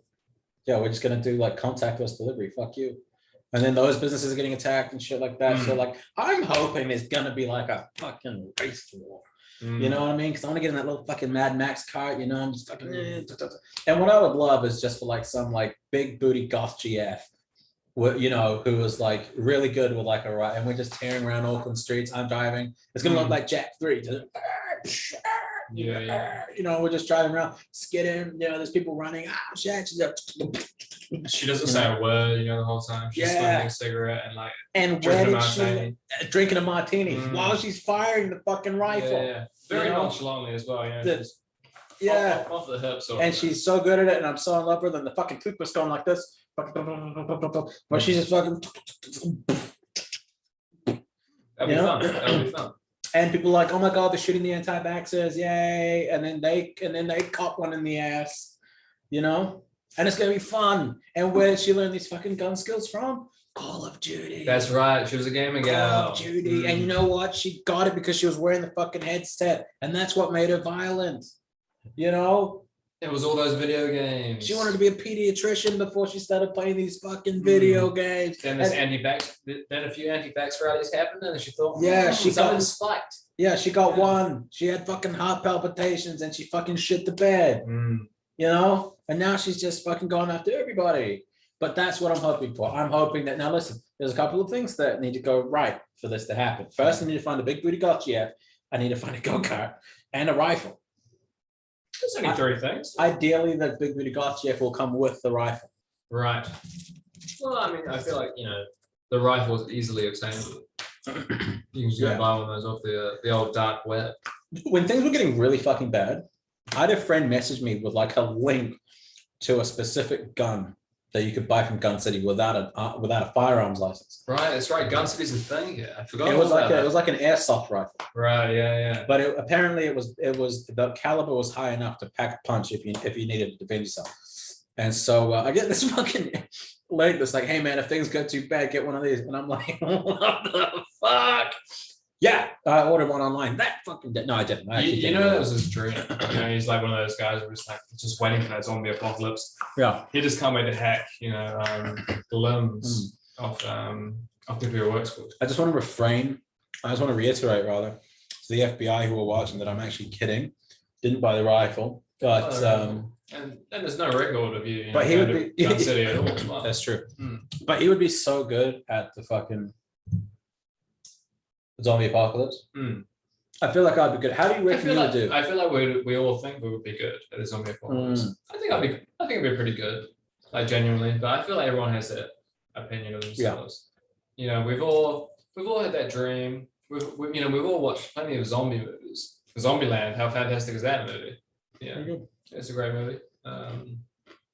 Speaker 2: do contactless delivery. Fuck you. And then those businesses are getting attacked and shit like that. So I'm hoping there's gonna be a fucking race war. You know what I mean? Because I want to get in that little fucking Mad Max cart, I'm just fucking. And what I would love is just for some big booty goth GF, who was really good with a ride, and we're just tearing around Auckland streets. I'm driving. It's gonna look like Jack 3.
Speaker 3: Yeah.
Speaker 2: We're just driving around, skidding. There's people running. Shit.
Speaker 3: She doesn't say a word, the whole time. She's smoking a cigarette and
Speaker 2: drinking a martini while she's firing the fucking rifle.
Speaker 3: Yeah. Very nonchalantly as well. Off the hip sort of.
Speaker 2: And she's so good at it, and I'm so in love with her. And the fucking clip was going like this, but she's just fucking.
Speaker 3: That'd be fun.
Speaker 2: And people are oh my god, they're shooting the anti-vaxxers, yay! And then they cop one in the ass, And it's gonna be fun. And where did she learn these fucking gun skills from? Call of Duty.
Speaker 3: That's right. She was a gamer gal.
Speaker 2: Call of Duty. And you know what? She got it because she was wearing the fucking headset, and that's what made her violent.
Speaker 3: It was all those video games.
Speaker 2: She wanted to be a pediatrician before she started playing these fucking video games.
Speaker 3: Then this then a few anti-vax rallies happened, and then she thought,
Speaker 2: she
Speaker 3: got spiked.
Speaker 2: Yeah, she got one. She had fucking heart palpitations, and she fucking shit the bed. You know, and now she's just fucking going after everybody. But that's what I'm hoping for. I'm hoping that now. Listen, there's a couple of things that need to go right for this to happen. First, I need to find a big booty Gotcha. I need to find a go-kart and a rifle.
Speaker 3: There's only 3 things.
Speaker 2: Ideally, the big booty Gotcha will come with the rifle.
Speaker 3: Right. Well, I mean, I feel like, the rifle is easily obtainable. You can just go buy one of those off the old dark web.
Speaker 2: When things were getting really fucking bad, I had a friend message me with like a link to a specific gun that you could buy from Gun City without a firearms license.
Speaker 3: Right, that's right. Gun City's a thing here. I forgot.
Speaker 2: It was like an airsoft rifle.
Speaker 3: Right. Yeah.
Speaker 2: But apparently it was the caliber was high enough to pack a punch if you needed to defend yourself. And so I get this fucking link that's like, hey man, if things go too bad, get one of these. And I'm like, what the fuck? Yeah, I ordered one online. That fucking did. No, I didn't.
Speaker 3: That was his dream. He's like one of those guys who's like just waiting for that zombie apocalypse.
Speaker 2: Yeah,
Speaker 3: he just can't wait to hack. The limbs of people who works with.
Speaker 2: I just want to reiterate rather to the FBI who are watching that I'm actually kidding. Didn't buy the rifle, but
Speaker 3: and there's no record of you.
Speaker 2: But he would be
Speaker 3: Gun City at all. As well.
Speaker 2: That's true. But he would be so good at the fucking zombie apocalypse. I feel like I'd be good. How do you reckon you would do?
Speaker 3: I feel like we all think we would be good at the zombie apocalypse. I think it'd be pretty good, like genuinely. But I feel like everyone has that opinion of themselves. We've all had that dream. We've all watched plenty of zombie movies. Zombieland, how fantastic is that movie? Yeah, it's a great movie.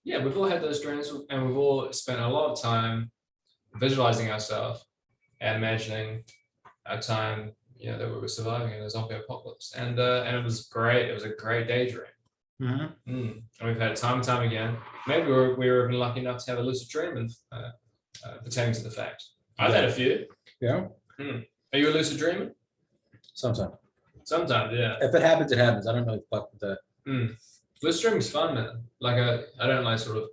Speaker 3: We've all had those dreams, and we've all spent a lot of time visualizing ourselves and imagining a time, that we were surviving in a zombie apocalypse, and it was great. It was a great daydream. And we've had it time and time again. Maybe we were even lucky enough to have a lucid dream pertaining to the fact. I've had a few.
Speaker 2: Yeah.
Speaker 3: Are you a lucid dreamer?
Speaker 2: Sometimes,
Speaker 3: yeah.
Speaker 2: If it happens, it happens. I don't really fuck with that.
Speaker 3: Lucid dreaming's fun, man. Like I don't like sort of.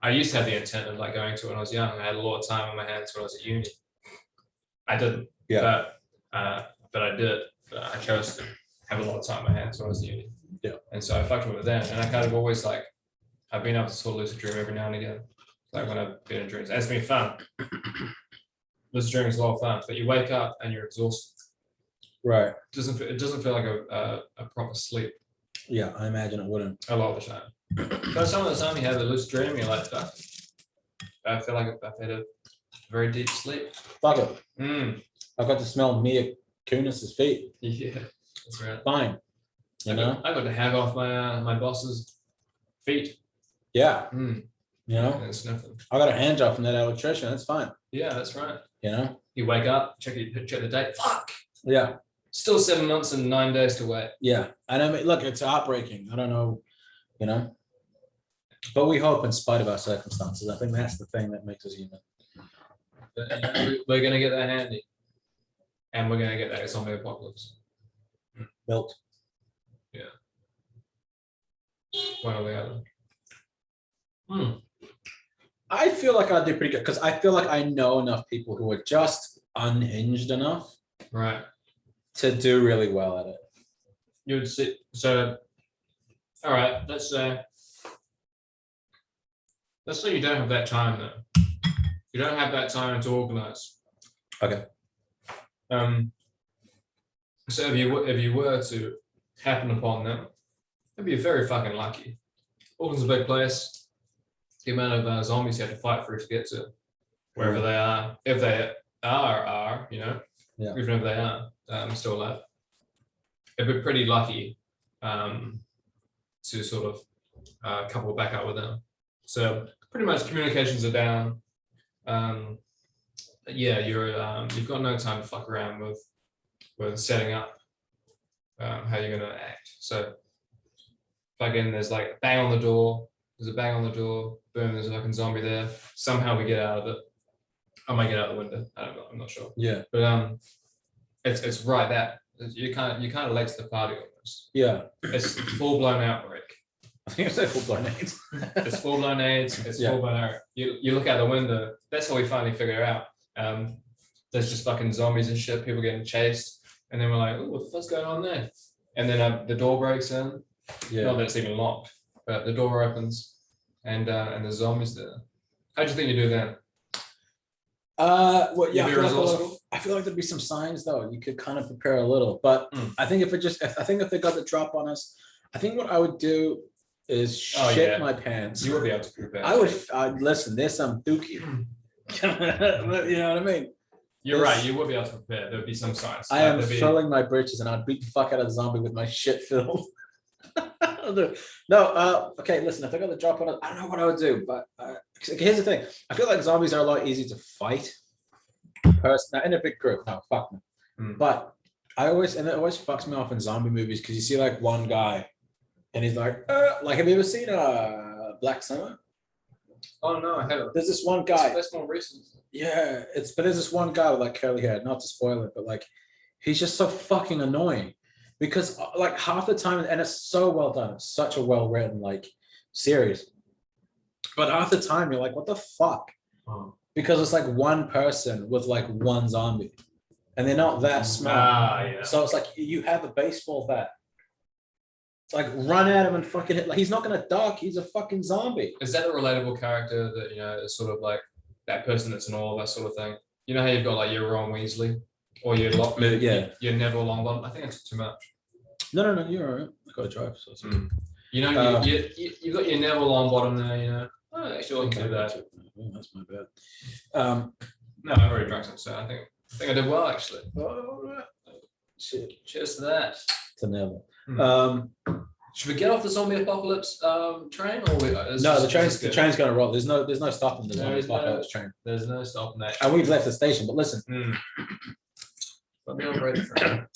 Speaker 3: I used to have the intent of like going to it when I was young. I had a lot of time on my hands when I was at uni. I didn't.
Speaker 2: Yeah.
Speaker 3: But I did. But I chose to have a lot of time on my hands when I was at uni.
Speaker 2: Yeah.
Speaker 3: And so I fucked with it then. And I kind of always like, I've been able to sort of lucid dream every now and again. Like when I've been in dreams. It's been fun. Lucid dreaming is a lot of fun. But you wake up and you're exhausted.
Speaker 2: Right.
Speaker 3: It doesn't feel like a proper sleep.
Speaker 2: Yeah, I imagine it wouldn't.
Speaker 3: A lot of the time. But some of the time you have a lucid dream, you're like, fuck. I feel like I've had a very deep sleep.
Speaker 2: Fuck it. I got to smell Mia Kunis's feet.
Speaker 3: Yeah, that's right.
Speaker 2: Fine.
Speaker 3: I got to have off my boss's feet.
Speaker 2: Yeah. And
Speaker 3: sniff them.
Speaker 2: I got a hand job from that electrician. That's fine.
Speaker 3: Yeah, that's right.
Speaker 2: You
Speaker 3: wake up, check the date. Fuck.
Speaker 2: Yeah.
Speaker 3: Still 7 months and 9 days to wait.
Speaker 2: Yeah. And I mean, look, it's heartbreaking. I don't know, but we hope in spite of our circumstances. I think that's the thing that makes us human.
Speaker 3: But, we're going to get that handy. And we're going to get that zombie apocalypse.
Speaker 2: Built.
Speaker 3: Yeah. One or the other.
Speaker 2: I feel like I'd do pretty good because I feel like I know enough people who are just unhinged enough.
Speaker 3: Right.
Speaker 2: To do really well at it.
Speaker 3: You would see. So, all right, let's say you don't have that time though. You don't have that time to organize.
Speaker 2: Okay.
Speaker 3: So if you were to happen upon them, they'd be very fucking lucky. Auckland's a big place. The amount of zombies you have to fight for to get to wherever they are, if they are, even if they are still alive, it'd be pretty lucky to sort of couple back up with them. So pretty much communications are down. You've got no time to fuck around with setting up how you're gonna act. So fucking there's like a bang on the door. There's a bang on the door. Boom. There's a fucking zombie there. Somehow we get out of it. I might get out the window. I don't know. I'm not sure.
Speaker 2: Yeah.
Speaker 3: But it's right that you kind of late to the party almost.
Speaker 2: Yeah.
Speaker 3: It's full blown outbreak.
Speaker 2: I think it's full blown AIDS.
Speaker 3: It's full blown AIDS. It's
Speaker 2: Yeah.
Speaker 3: full blown. You look out the window. That's how we finally figure out. There's just fucking zombies and shit. People getting chased, and then we're like, "Oh, what the fuck's going on there?" And then the door breaks in.
Speaker 2: Yeah.
Speaker 3: Not that it's even locked, but the door opens, and the zombies there. How'd you think you do that?
Speaker 2: Well, yeah,
Speaker 3: You'd
Speaker 2: I
Speaker 3: be
Speaker 2: feel, like
Speaker 3: resourceful?
Speaker 2: I feel like there'd be some signs though. You could kind of prepare a little, but I think I think if they got the drop on us, I think what I would do is
Speaker 3: Oh,
Speaker 2: shit
Speaker 3: yeah.
Speaker 2: my pants.
Speaker 3: You would be able to prepare.
Speaker 2: I would listen. There's some dookie. You know what I mean?
Speaker 3: You're
Speaker 2: This-
Speaker 3: right. You would be able to prepare. There'd be some signs.
Speaker 2: I am
Speaker 3: There'd be-
Speaker 2: filling my britches, and I'd beat the fuck out of the zombie with my shit filled. No, okay, listen, if they got the drop on it, I don't know what I would do, but here's the thing. I feel like zombies are a lot easier to fight. Now, in a big group, no, fuck them. But it always fucks me off in zombie movies because you see like one guy and he's like have you ever seen Black Summer?
Speaker 3: Oh no, I haven't.
Speaker 2: There's this one guy.
Speaker 3: That's more recent.
Speaker 2: Yeah, but there's this one guy with like curly hair, not to spoil it, but like he's just so fucking annoying because like half the time, and it's so well done, it's such a well written like series, but half the time you're like, what the fuck?
Speaker 3: Oh.
Speaker 2: Because it's like one person with like one zombie and they're not that smart.
Speaker 3: Yeah.
Speaker 2: So it's like you have a baseball bat. It's like run at him and fucking hit. Like he's not gonna duck, he's a fucking zombie.
Speaker 3: Is that a relatable character that is sort of like that person that's in all that sort of thing? You know how you've got like your Ron Weasley or your your Neville Longbottom. I think it's too much.
Speaker 2: No, you're all right. I gotta drive. So it's
Speaker 3: You know, you've got your Neville Longbottom there. You know, oh, actually, I can do that.
Speaker 2: Oh, that's my bad.
Speaker 3: No, I've already drunk some, so I think I did well actually.
Speaker 2: Shit.
Speaker 3: Cheers to that.
Speaker 2: To Neville.
Speaker 3: Should we get off the zombie apocalypse train, or
Speaker 2: No, the train's gonna roll. There's no stopping the zombie apocalypse train.
Speaker 3: There's no stopping that.
Speaker 2: And we've left the station, but listen.
Speaker 3: Let me on rape train.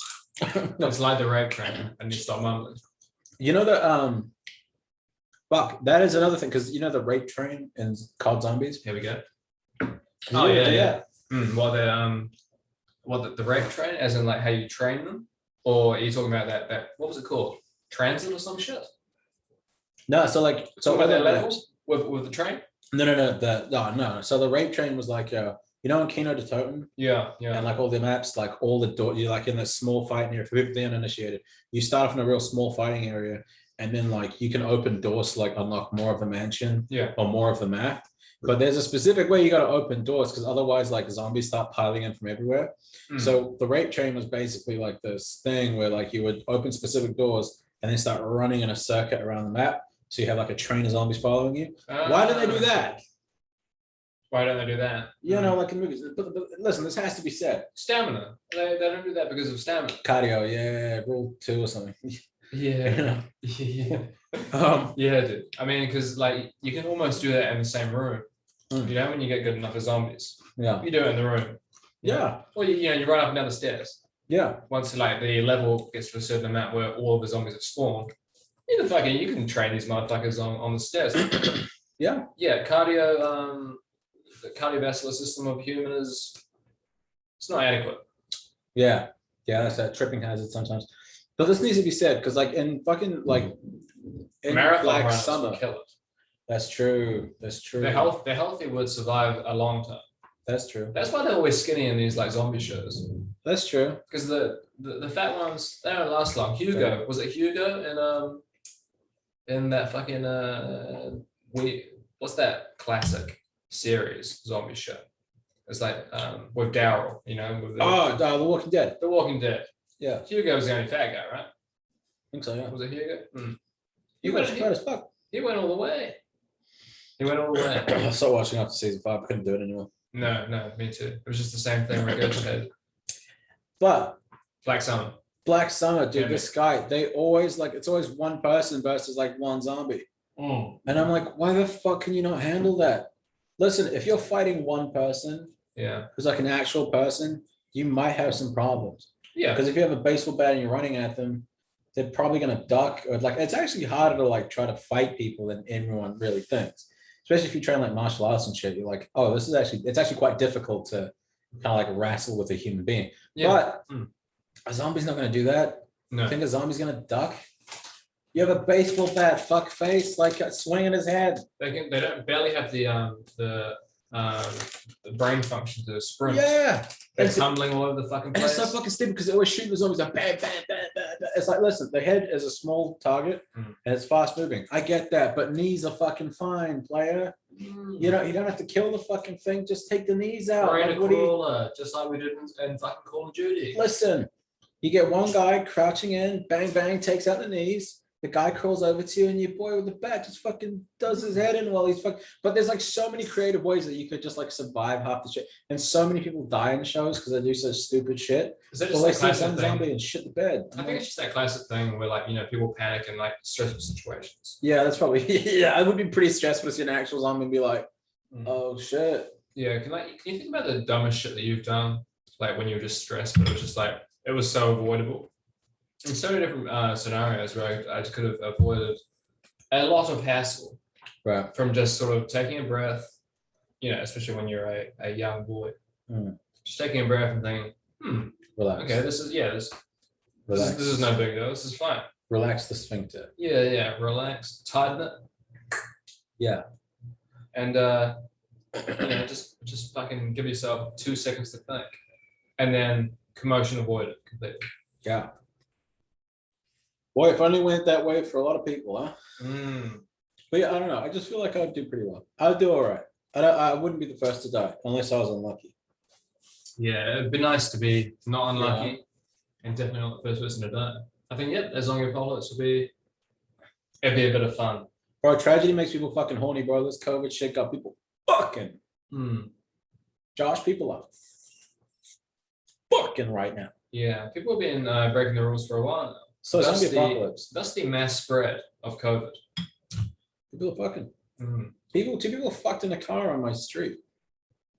Speaker 3: It's like the rape train, and you stop mumbling.
Speaker 2: You know the fuck, that is another thing, because you know the rape train in COD Zombies?
Speaker 3: Here we go.
Speaker 2: Oh yeah.
Speaker 3: The rape train, as in like how you train them, or are you talking about that what was it called? Transit or some shit?
Speaker 2: No, so like
Speaker 3: About that levels with the train?
Speaker 2: No. So the rape train was like you know in Kino de Toten?
Speaker 3: Yeah.
Speaker 2: And like all the maps, like all the door, you're like in a small fighting area. For people that are uninitiated, you start off in a real small fighting area, and then like you can open doors to like unlock more of the mansion, or more of the map. But there's a specific way you got to open doors, because otherwise like zombies start piling in from everywhere. So the rape train was basically like this thing where like you would open specific doors and then start running in a circuit around the map. So you have like a train of zombies following you. Why do they do that?
Speaker 3: Why don't they do that?
Speaker 2: You know, like in movies. But listen, this has to be said.
Speaker 3: Stamina. They don't do that because of stamina.
Speaker 2: Cardio, yeah, rule 2 or something.
Speaker 3: Yeah. Yeah, dude. I mean, because like you can almost do that in the same room. You know, when you get good enough for zombies,
Speaker 2: Yeah.
Speaker 3: you do it in the room.
Speaker 2: Yeah.
Speaker 3: Or you run up and down the stairs.
Speaker 2: Yeah.
Speaker 3: Once like the level gets to a certain amount where all of the zombies have spawned, you can train these motherfuckers on the stairs.
Speaker 2: Yeah.
Speaker 3: Yeah, cardio. The cardiovascular system of human it's not adequate.
Speaker 2: Yeah. That's a tripping hazard sometimes. But this needs to be said, because like in fucking like in
Speaker 3: Marathon
Speaker 2: Black
Speaker 3: runners
Speaker 2: Summer.
Speaker 3: will kill it.
Speaker 2: That's true.
Speaker 3: The healthy would survive a long time.
Speaker 2: That's true.
Speaker 3: That's why they're always skinny in these like zombie shows.
Speaker 2: That's true.
Speaker 3: Because the fat ones, they don't last long. Hugo, was it Hugo in that fucking what's that classic series zombie show? It's like with Daryl, you know, with
Speaker 2: The Walking Dead.
Speaker 3: The Walking Dead.
Speaker 2: Yeah.
Speaker 3: Hugo was the only fat guy, right?
Speaker 2: I think so, yeah.
Speaker 3: Was it Hugo?
Speaker 2: He was fat as fuck.
Speaker 3: He went all the way.
Speaker 2: I started watching after season 5. I couldn't do it anymore.
Speaker 3: No, me too. It was just the same thing Ricoh said.
Speaker 2: But
Speaker 3: Black Summer,
Speaker 2: dude,
Speaker 3: Yeah,
Speaker 2: this guy, they always like, it's always one person versus like one zombie. And I'm like, why the fuck can you not handle that? Listen, if you're fighting one person who's like an actual person, you might have some problems.
Speaker 3: Yeah.
Speaker 2: Because if you have a baseball bat and you're running at them, they're probably going to duck. Or like, it's actually harder to like try to fight people than everyone really thinks. Especially if you train like martial arts and shit, you're like, oh, it's actually quite difficult to kind of like wrestle with a human being. Yeah. But a zombie's not going to do that.
Speaker 3: No.
Speaker 2: I think a zombie's going to duck. You have a baseball bat, fuck face, like swinging his head.
Speaker 3: They don't barely have the brain function to sprint.
Speaker 2: Yeah.
Speaker 3: They're tumbling all over the fucking
Speaker 2: And it's
Speaker 3: place.
Speaker 2: so fucking stupid because they always shoot the zombies like bang, bang, bang, bang, bang. It's like, listen, the head is a small target and it's fast moving. I get that, but knees are fucking fine, player. You don't have to kill the fucking thing. Just take the knees out.
Speaker 3: Brain
Speaker 2: Like, what do you-
Speaker 3: crawler, just like we did in fucking Call of Duty.
Speaker 2: Listen, you get one guy crouching in, bang, bang, takes out the knees. The guy crawls over to you, and your boy with the bat just fucking does his head in while he's fucking. But there's like so many creative ways that you could just like survive half the shit. And so many people die in shows because they do such stupid shit.
Speaker 3: Is that
Speaker 2: So
Speaker 3: just
Speaker 2: they
Speaker 3: that
Speaker 2: see
Speaker 3: classic
Speaker 2: some zombie
Speaker 3: thing?
Speaker 2: and shit the bed.
Speaker 3: I think it's just that classic thing where, like, people panic in like stressful situations.
Speaker 2: Yeah, that's probably yeah. I would be pretty stressful to see an actual zombie and be like, oh shit.
Speaker 3: Yeah, can you think about the dumbest shit that you've done, like when you were just stressed, but it was just like it was so avoidable. In so many different scenarios where I just could have avoided a lot of hassle,
Speaker 2: Right.
Speaker 3: from just sort of taking a breath, especially when you're a young boy, just taking a breath and thinking,
Speaker 2: Relax.
Speaker 3: okay, this is no big deal. This is fine.
Speaker 2: Relax the sphincter.
Speaker 3: Yeah, relax, tighten it,
Speaker 2: Yeah.
Speaker 3: and just fucking give yourself 2 seconds to think, and then commotion avoid it completely.
Speaker 2: Yeah. Boy, if only went that way for a lot of people, huh? But yeah, I don't know. I just feel like I'd do pretty well. I'd do all right. I wouldn't be the first to die unless I was unlucky.
Speaker 3: Yeah, it'd be nice to be not unlucky, and definitely not the first person to die. I think, as long as you follow it'd be a bit of fun.
Speaker 2: Bro, tragedy makes people fucking horny, bro. This COVID shit got people fucking. Josh, people are fucking right now.
Speaker 3: Yeah, people have been breaking the rules for a while now.
Speaker 2: So
Speaker 3: That's
Speaker 2: zombie apocalypse.
Speaker 3: That's the mass spread of COVID.
Speaker 2: People are fucking. Two people fucked in a car on my street.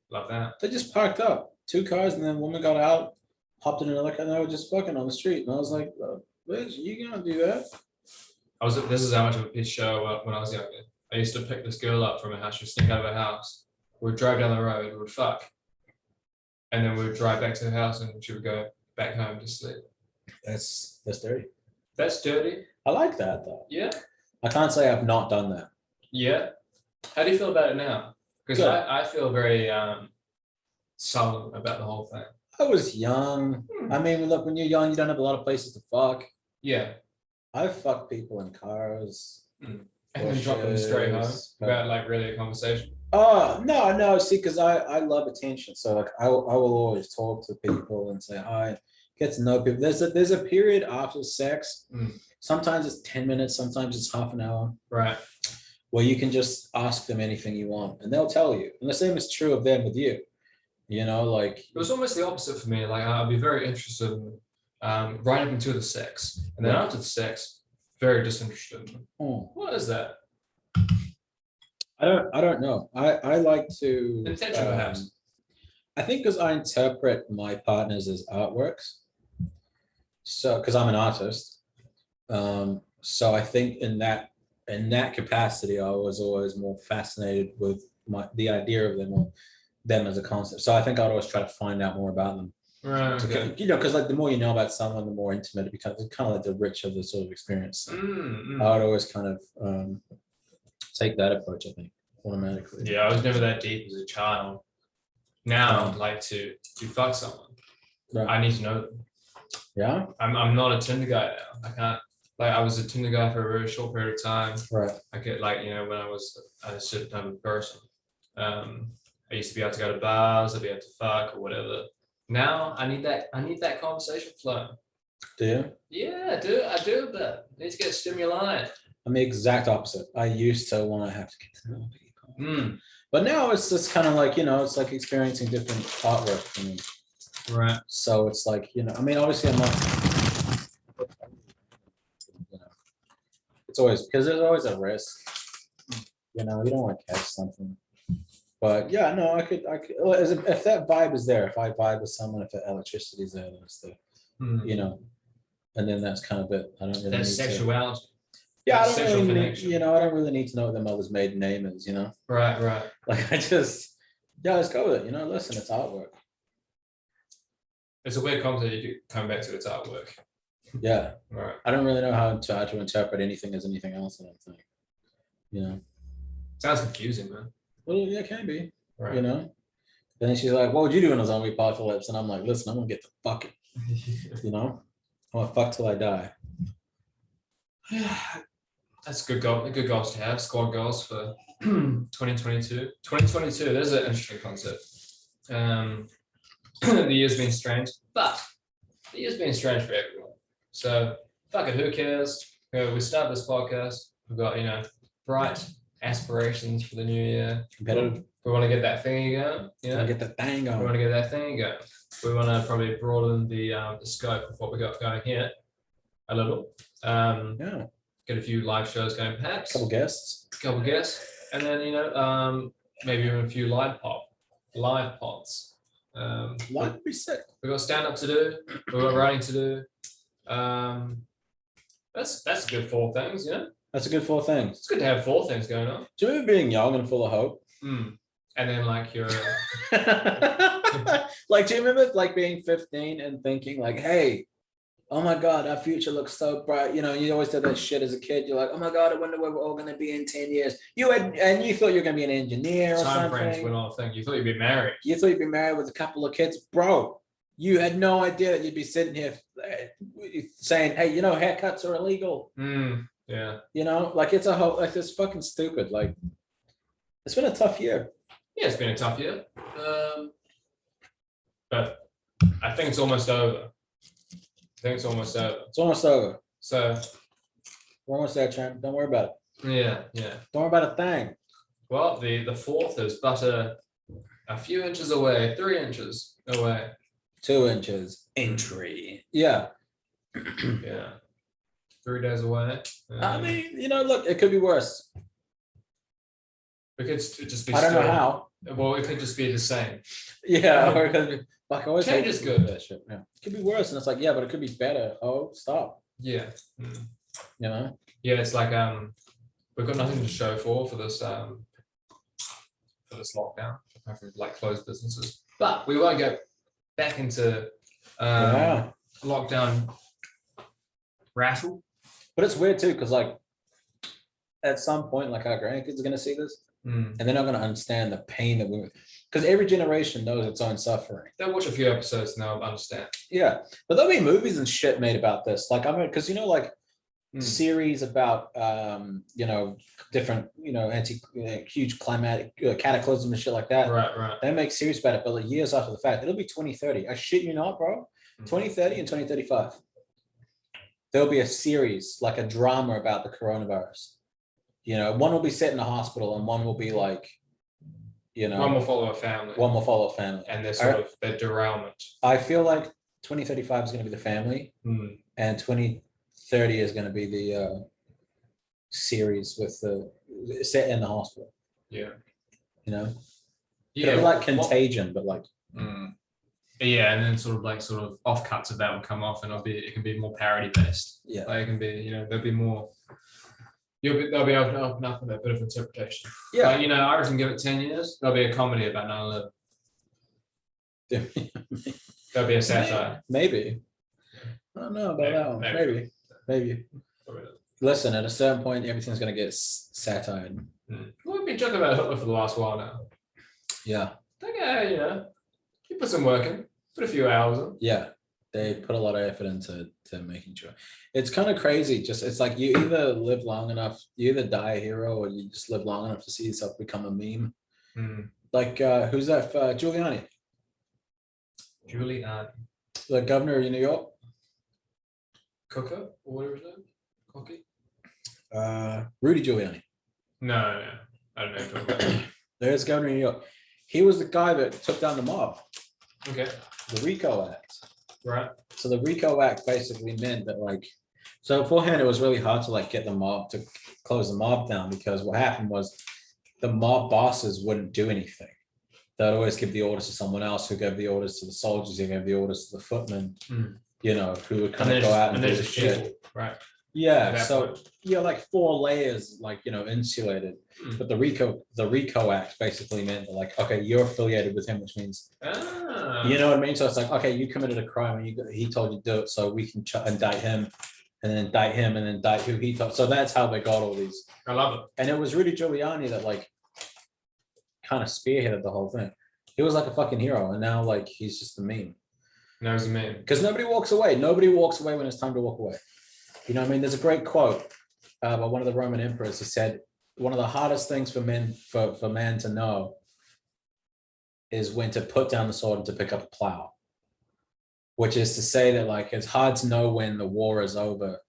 Speaker 3: Love that.
Speaker 2: They just parked up. 2 cars, and then a woman got out, hopped in another car, and they were just fucking on the street. And I was like, bitch, you gonna do that?
Speaker 3: This is how much of a piss show when I was younger. I used to pick this girl up from her house. She would sneak out of her house. We'd drive down the road. We would fuck, and then we would drive back to her house, and she would go back home to sleep.
Speaker 2: That's dirty.
Speaker 3: That's dirty.
Speaker 2: I like that though.
Speaker 3: Yeah.
Speaker 2: I can't say I've not done that.
Speaker 3: Yeah. How do you feel about it now? Because
Speaker 2: Good.
Speaker 3: I feel very sullen about the whole thing.
Speaker 2: I was young. I mean, look, when you're young, you don't have a lot of places to fuck.
Speaker 3: Yeah.
Speaker 2: I fuck people in cars.
Speaker 3: And then drop them straight home
Speaker 2: bushes,
Speaker 3: without like really a conversation.
Speaker 2: Oh, no. See, because I love attention. So like I will always talk to people and say hi, get to know people. There's a period after sex. Sometimes it's 10 minutes, sometimes it's half an hour.
Speaker 3: Right.
Speaker 2: Where you can just ask them anything you want and they'll tell you. And the same is true of them with you. Like
Speaker 3: it was almost the opposite for me. Like I'd be very interested in right up until the sex. And then after the sex, very disinterested. What is that?
Speaker 2: I don't know. I like to
Speaker 3: Intention perhaps.
Speaker 2: I think because I interpret my partners as artworks. So because I'm an artist. So I think in that capacity, I was always more fascinated with the idea of them or them as a concept. So I think I'd always try to find out more about them.
Speaker 3: Right. Okay.
Speaker 2: Because like the more you know about someone, the more intimate it becomes. It's kind of like the richer the sort of experience. So I would always kind of take that approach, I think, automatically.
Speaker 3: Yeah, I was never that deep as a child. Now I'd like to fuck someone.
Speaker 2: Right.
Speaker 3: I need to know them.
Speaker 2: Yeah.
Speaker 3: I'm not a Tinder guy now. I can't. Like I was a Tinder guy for a very short period of time.
Speaker 2: Right.
Speaker 3: I get when I was a certain type of person. I used to be able to go to bars, I'd be able to fuck or whatever. Now I need that conversation flow.
Speaker 2: Do you?
Speaker 3: Yeah, I do, but I need to get stimuli.
Speaker 2: I'm the exact opposite. I used to want to have to get to know people. But now it's just kind of like, it's like experiencing different artwork for me.
Speaker 3: Right.
Speaker 2: So it's like, I mean, obviously I'm not, it's always, because there's always a risk, you don't want to catch something. But yeah, no, I could, if that vibe is there, if I vibe with someone, if the electricity is there, then it's there, and then that's kind of it. I don't really
Speaker 3: That's
Speaker 2: need
Speaker 3: sexuality.
Speaker 2: Yeah, I
Speaker 3: Sexual
Speaker 2: don't really
Speaker 3: connection.
Speaker 2: need, I don't really need to know what their mother's maiden name is,
Speaker 3: Right.
Speaker 2: Like let's go with it, listen, it's artwork.
Speaker 3: It's a weird concept you keep coming back to. It's artwork.
Speaker 2: Yeah.
Speaker 3: Right.
Speaker 2: I don't really know how to interpret anything as anything else. I don't think. You know.
Speaker 3: Sounds confusing, man.
Speaker 2: Well, yeah, it can be.
Speaker 3: Right.
Speaker 2: You know. Then she's like, "What would you do in a zombie apocalypse?" And I'm like, "Listen, I'm gonna get the fucking. You know, I'm gonna fuck till I die."
Speaker 3: That's good goal. Good goals to have. Squad goals for 2022. 2022. There's an interesting concept. The year's been strange, but the year's been strange for everyone. So fuck it. Who cares? We start this podcast. We've got bright aspirations for the new year.
Speaker 2: Competitive.
Speaker 3: We want to get that thingy going.
Speaker 2: Get the thing
Speaker 3: We want
Speaker 2: going.
Speaker 3: to get that thing going. We want to probably broaden the scope of what we got going here a little.
Speaker 2: Yeah.
Speaker 3: Get a few live shows going, perhaps.
Speaker 2: Couple guests.
Speaker 3: And then maybe even a few live pods.
Speaker 2: Live would be sick.
Speaker 3: We got stand up to do. We got writing to do. That's a good 4 things.
Speaker 2: That's a good 4 things.
Speaker 3: It's good to have 4 things going on.
Speaker 2: Do you remember being young and full of hope?
Speaker 3: And then like you're
Speaker 2: like, do you remember like being 15 and thinking like, hey, oh my God, our future looks so bright. You always did that shit as a kid. You're like, oh my God, I wonder where we're all going to be in 10 years. You thought you were going to be an engineer or
Speaker 3: time frames
Speaker 2: something.
Speaker 3: went on thing. You thought you'd be married.
Speaker 2: You thought you'd be married with a couple of kids. Bro, you had no idea that you'd be sitting here saying, hey, haircuts are illegal.
Speaker 3: Yeah.
Speaker 2: Like it's a whole, like it's fucking stupid. Like it's been a tough year.
Speaker 3: Yeah, it's been a tough year. But I think it's almost over.
Speaker 2: It's almost over.
Speaker 3: So
Speaker 2: we're almost there, champ. Don't worry about it.
Speaker 3: Yeah.
Speaker 2: Don't worry about a thing.
Speaker 3: Well, the 4th is but a few inches away, 3 inches away.
Speaker 2: 2 inches. Entry. Yeah.
Speaker 3: Yeah. 3 days away.
Speaker 2: I mean, look, it could be worse.
Speaker 3: It could just be.
Speaker 2: I don't know how.
Speaker 3: Well, it could just be the same.
Speaker 2: Yeah, or it could be. Like, I always
Speaker 3: Change
Speaker 2: hate
Speaker 3: is good.
Speaker 2: That shit. Yeah. It could be worse, and it's like, yeah, but it could be better. Oh, stop.
Speaker 3: Yeah.
Speaker 2: Yeah,
Speaker 3: it's like we've got nothing to show for this lockdown. Apart from like closed businesses, but we won't get back into lockdown rattle.
Speaker 2: But it's weird too, because like at some point, like our grandkids are gonna see this, and they're not gonna understand the pain that we. Because every generation knows its own suffering.
Speaker 3: They'll watch a few episodes and they'll understand.
Speaker 2: Yeah, but there'll be movies and shit made about this. Like because series about different huge climatic cataclysm and shit like that.
Speaker 3: Right.
Speaker 2: They make series about it, but like years after the fact, it'll be 2030. I shit you not, bro. 2030 and 2035. There'll be a series, like a drama about the coronavirus. One will be set in a hospital, and one will be like.
Speaker 3: One will follow a family.
Speaker 2: And
Speaker 3: their sort of their derailment.
Speaker 2: I feel like 2035 is going to be the family, and 2030 is going to be the series with the set in the hospital.
Speaker 3: Yeah.
Speaker 2: It'll be like Contagion, but like.
Speaker 3: Yeah, and then sort of offcuts of that will come off, and it can be more parody based.
Speaker 2: Yeah.
Speaker 3: Like it can be, there'll be more. They'll be able to open up with a bit of interpretation.
Speaker 2: Yeah.
Speaker 3: Like, I reckon give it 10 years, there'll be a comedy about 9/11. There'll be a satire.
Speaker 2: Maybe. I don't know about that one. Maybe. Listen, at a certain point, everything's going to get satire.
Speaker 3: We've been talking about Hitler for the last while now.
Speaker 2: Yeah.
Speaker 3: You put some work in, put a few hours in.
Speaker 2: Yeah. They put a lot of effort into making sure. It's kind of crazy. It's like you either live long enough, you either die a hero, or you just live long enough to see yourself become a meme. Like, who's that? Giuliani. The governor of New York.
Speaker 3: Coco, or whatever his name. Cocky.
Speaker 2: Rudy Giuliani.
Speaker 3: No, I don't know. What you're talking about.
Speaker 2: There's the governor of New York. He was the guy that took down the mob.
Speaker 3: Okay.
Speaker 2: The Ricoh Act.
Speaker 3: Right.
Speaker 2: So the Ricoh Act basically meant that so beforehand it was really hard to get the mob to close the mob down, because what happened was the mob bosses wouldn't do anything. They'd always give the orders to someone else, who gave the orders to the soldiers, who gave the orders to the footmen, who would kind of go out and do the shit.
Speaker 3: Right.
Speaker 2: Yeah,
Speaker 3: that
Speaker 2: so
Speaker 3: point.
Speaker 2: you're like 4 layers, like, insulated.
Speaker 3: Mm.
Speaker 2: But the Ricoh Act basically meant that, like, okay, you're affiliated with him, which means, you know what I mean? So it's like, okay, you committed a crime and he told you to do it, so we can indict him, and then indict him, and then indict who he told. So that's how they got all these.
Speaker 3: I love it.
Speaker 2: And it was Rudy Giuliani that like kind of spearheaded the whole thing. He was like a fucking hero, and now like he's just a meme.
Speaker 3: Now he's a meme.
Speaker 2: Because nobody walks away. Nobody walks away when it's time to walk away. You know what I mean? There's a great quote by one of the Roman emperors who said, one of the hardest things for men to know is when to put down the sword and to pick up a plow. Which is to say that like it's hard to know when the war is over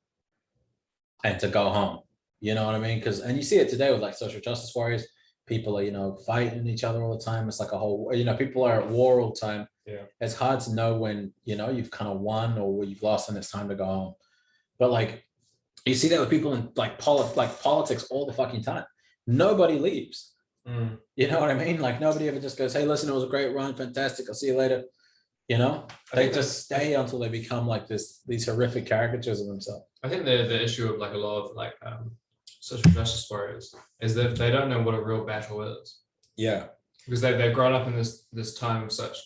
Speaker 2: and to go home. You know what I mean? And you see it today with like social justice warriors. People are, fighting each other all the time. It's like a whole, people are at war all the time.
Speaker 3: Yeah.
Speaker 2: It's hard to know when, you've kind of won or you've lost and it's time to go home. But like, you see that with people in like politics all the fucking time. Nobody leaves.
Speaker 3: Mm.
Speaker 2: You know what I mean? Like nobody ever just goes, hey, listen, it was a great run. Fantastic. I'll see you later. They just stay until they become like these horrific caricatures of themselves.
Speaker 3: I think the issue of like a lot of like social justice warriors is that they don't know what a real battle is.
Speaker 2: Yeah.
Speaker 3: Because they've grown up in this time of such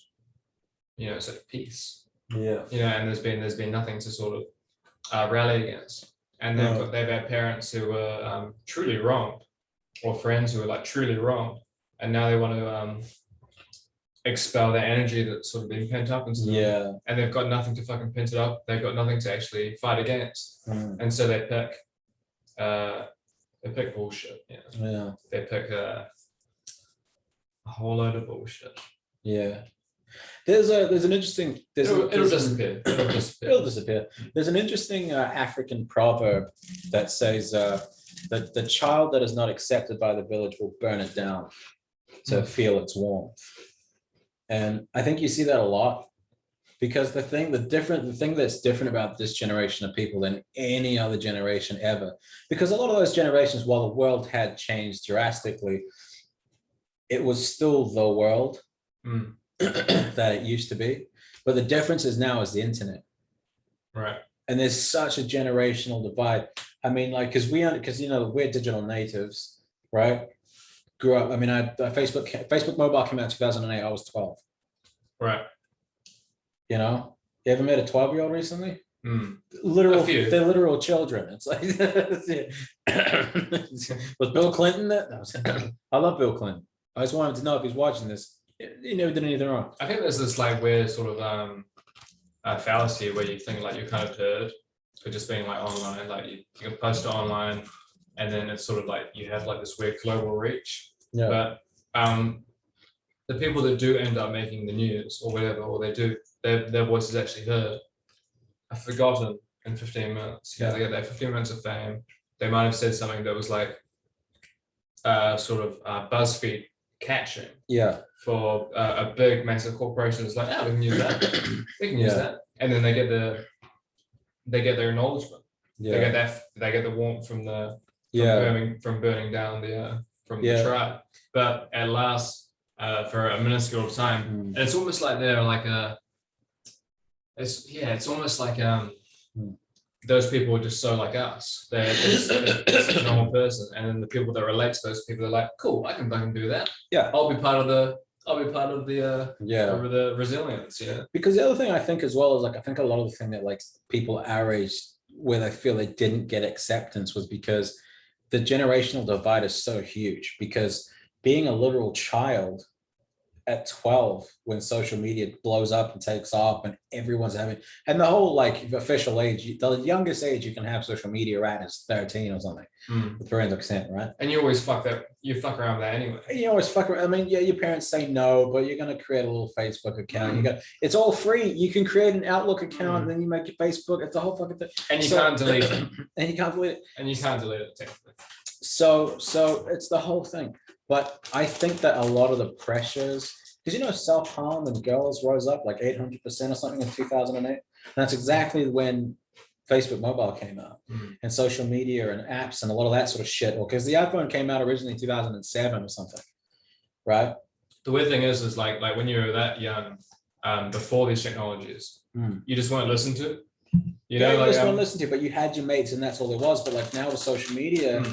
Speaker 3: peace.
Speaker 2: Yeah.
Speaker 3: And there's been nothing to sort of rally against. And they've had parents who were truly wronged, or friends who were like truly wronged, and now they want to expel that energy that's sort of been pent up into them.
Speaker 2: Yeah.
Speaker 3: And they've got nothing to fucking pent it up. They've got nothing to actually fight against. And so they pick bullshit.
Speaker 2: Yeah.
Speaker 3: They pick a whole load of bullshit.
Speaker 2: Yeah. There's an interesting.
Speaker 3: It'll disappear.
Speaker 2: It'll disappear. There's an interesting African proverb that says that the child that is not accepted by the village will burn it down to feel its warmth. And I think you see that a lot, because the thing that's different about this generation of people than any other generation ever, because a lot of those generations, while the world had changed drastically, it was still the world that it used to be. But the difference is now is the internet.
Speaker 3: Right.
Speaker 2: And there's such a generational divide. I mean, like, because we're digital natives, right? Grew up. I mean, Facebook mobile came out in 2008. I was 12.
Speaker 3: Right.
Speaker 2: You ever met a 12-year-old recently?
Speaker 3: Mm.
Speaker 2: They're literal children. It's like, was Bill Clinton that? I love Bill Clinton. I just wanted to know if he's watching this. He never did anything wrong.
Speaker 3: I think there's this like weird sort of fallacy where you think like you're kind of heard for just being like online, like you can post it online, and then it's sort of like you have like this weird global reach.
Speaker 2: Yeah.
Speaker 3: But the people that do end up making the news or whatever, or their voice is actually heard, are forgotten in 15 minutes. They get that 15 minutes of fame. They might have said something that was like sort of BuzzFeed catching. Yeah. For a big massive corporation. It's like, we can use that. We can use that. And then they get their acknowledgement. Yeah. They get the warmth from burning down the tribe. But at last, for a minuscule time, and it's almost like they're like it's almost like those people are just so like us. They're just a normal person, and then the people that relate to those people are like, cool, I can do that. Yeah, I'll be part of the the resilience. Yeah. Because the other thing I think as well is like I think a lot of the thing that like people our age where they feel they didn't get acceptance was because the generational divide is so huge. Because being a literal child at 12 when social media blows up and takes off and everyone's having, and the whole like official age, the youngest age you can have social media at is 13 or something with parental consent, right? And you always fuck around with that anyway. You always fuck around. I mean, yeah, your parents say no, but you're going to create a little Facebook account. It's all free. You can create an Outlook account and then you make your Facebook. It's a whole fucking thing. And you can't delete it. And you can't delete it technically. So it's the whole thing. But I think that a lot of the pressures, because self-harm and girls rose up like 800% or something in 2008. That's exactly when Facebook mobile came out and social media and apps and a lot of that sort of shit. Well, because the iPhone came out originally in 2007 or something, right? The weird thing is like when you were that young, before these technologies, you just weren't listened to. You
Speaker 2: Yeah,
Speaker 3: know,
Speaker 2: you
Speaker 3: like,
Speaker 2: just want to listen to, but you had your mates and that's all there was. But like now with social media,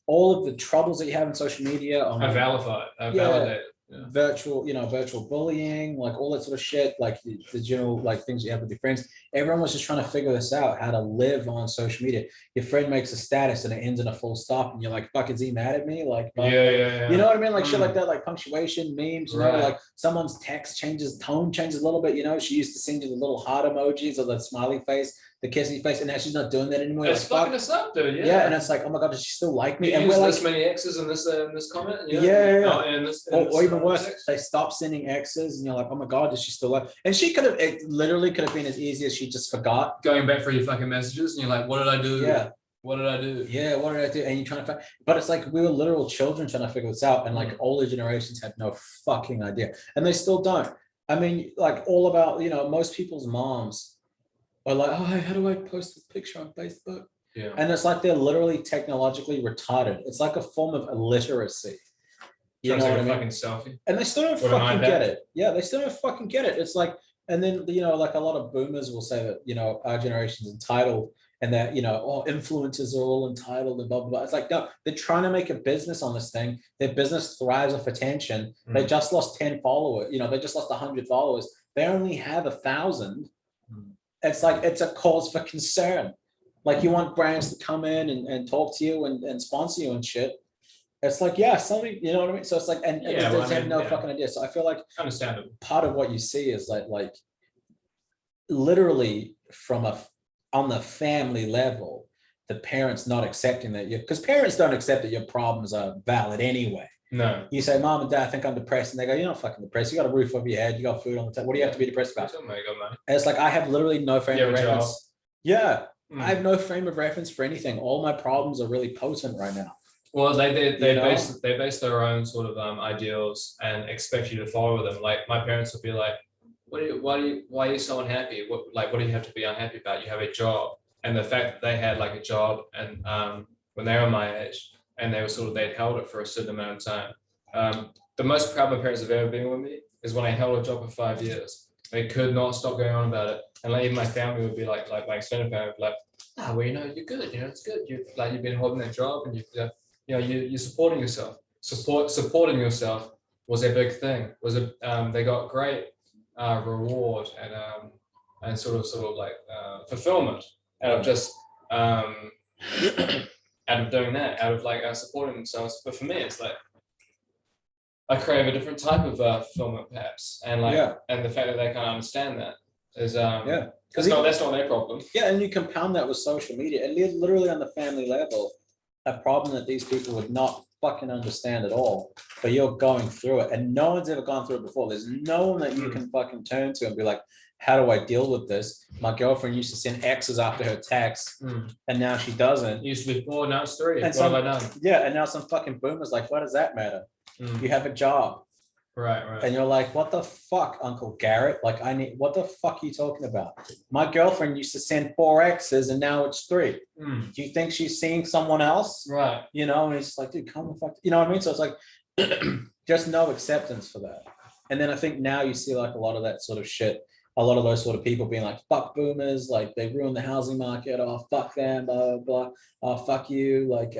Speaker 2: all of the troubles that you have in social media on
Speaker 3: I validate. Yeah.
Speaker 2: virtual bullying, like all that sort of shit, like the general like things you have with your friends. Everyone was just trying to figure this out, how to live on social media. Your friend makes a status and it ends in a full stop, and you're like, "Fuck, is he mad at me?" Like,
Speaker 3: Yeah.
Speaker 2: you know what I mean? Like shit like that, like punctuation, memes. You know,
Speaker 3: Right.
Speaker 2: like someone's tone changes a little bit. You know, she used to send you the little heart emojis or the smiley face, the kissy face, and now she's not doing that anymore.
Speaker 3: It's
Speaker 2: like,
Speaker 3: fucking us up, dude.
Speaker 2: yeah, and it's like, oh my god, does she still like me?
Speaker 3: You
Speaker 2: And
Speaker 3: use
Speaker 2: we're
Speaker 3: this
Speaker 2: like,
Speaker 3: many X's in this comment.
Speaker 2: Yeah.
Speaker 3: Oh, and this,
Speaker 2: or even worse,
Speaker 3: text.
Speaker 2: they stop sending X's, and you're like, oh my god, does she still like? And she could have, it literally could have been as easy as she just forgot.
Speaker 3: Going back for your fucking messages, and you're like, what did I do?
Speaker 2: Yeah.
Speaker 3: What did I do?
Speaker 2: Yeah, what did I do? And you're trying to find, but it's like we were literal children trying to figure this out, and like older generations had no fucking idea, and they still don't. I mean, like all about, most people's moms are like, oh, hey, how do I post this picture on Facebook?
Speaker 3: Yeah.
Speaker 2: And it's like they're literally technologically retarded. It's like a form of illiteracy. You know what I mean?
Speaker 3: Fucking selfie.
Speaker 2: And they still don't fucking get it. Yeah, they still don't fucking get it. It's like, and then, like a lot of boomers will say that, our generation's entitled, and that, influencers are all entitled and blah, blah, blah. It's like, no, they're trying to make a business on this thing. Their business thrives off attention. They just lost 10 followers. They just lost 100 followers. They only have 1,000. It's like, it's a cause for concern. Like you want brands to come in and talk to you and sponsor you and shit. It's like, yeah, something, you know what I mean? So it's like, and they have no fucking idea. So I feel like
Speaker 3: understandable.
Speaker 2: Part of what you see is like literally on the family level, the parents not accepting that because parents don't accept that your problems are valid anyway.
Speaker 3: No.
Speaker 2: You say, Mom and Dad, I think I'm depressed. And they go, you're not fucking depressed. You got a roof over your head. You got food on the table. What do you have to be depressed about? And it's like, I have literally no frame of reference. Yeah. I have no frame of reference for anything. All my problems are really potent right now.
Speaker 3: Well, they base their own sort of ideals and expect you to follow them. Like my parents would be like, why are you so unhappy? What do you have to be unhappy about? You have a job. And the fact that they had like a job and when they were my age, and they'd held it for a certain amount of time. The most proud my parents have ever been with me is when I held a job for 5 years. They could not stop going on about it. And like even my family would be like my extended family would be like, well, you're good, it's good. You've been holding that job and you're supporting yourself. Supporting yourself was a big thing. They got great reward and sort of like fulfillment out of just out of doing that, out of like supporting themselves. But for me, it's like I crave a different type of fulfillment, perhaps, and and the fact that they can't understand that is because that's not their problem.
Speaker 2: Yeah, and you compound that with social media, and literally on the family level, a problem that these people would not fucking understand at all, but you're going through it, and no one's ever gone through it before. There's no one that you can fucking turn to and be like, how do I deal with this? My girlfriend used to send X's after her texts, and now she doesn't.
Speaker 3: It used to be 4, now it's 3.
Speaker 2: And
Speaker 3: what have I done?
Speaker 2: Yeah, and now some fucking boomer's like, what does that matter? You have a job.
Speaker 3: Right.
Speaker 2: And you're like, what the fuck, Uncle Garrett? Like, what the fuck are you talking about? My girlfriend used to send 4 X's and now it's 3. Do you think she's seeing someone else?
Speaker 3: Right.
Speaker 2: And it's like, dude, come the fuck. You know what I mean? So it's like, just no acceptance for that. And then I think now you see like a lot of that sort of shit. A lot of those sort of people being like, fuck boomers, like they ruin the housing market, oh, fuck them, blah, blah, blah. Oh, fuck you, like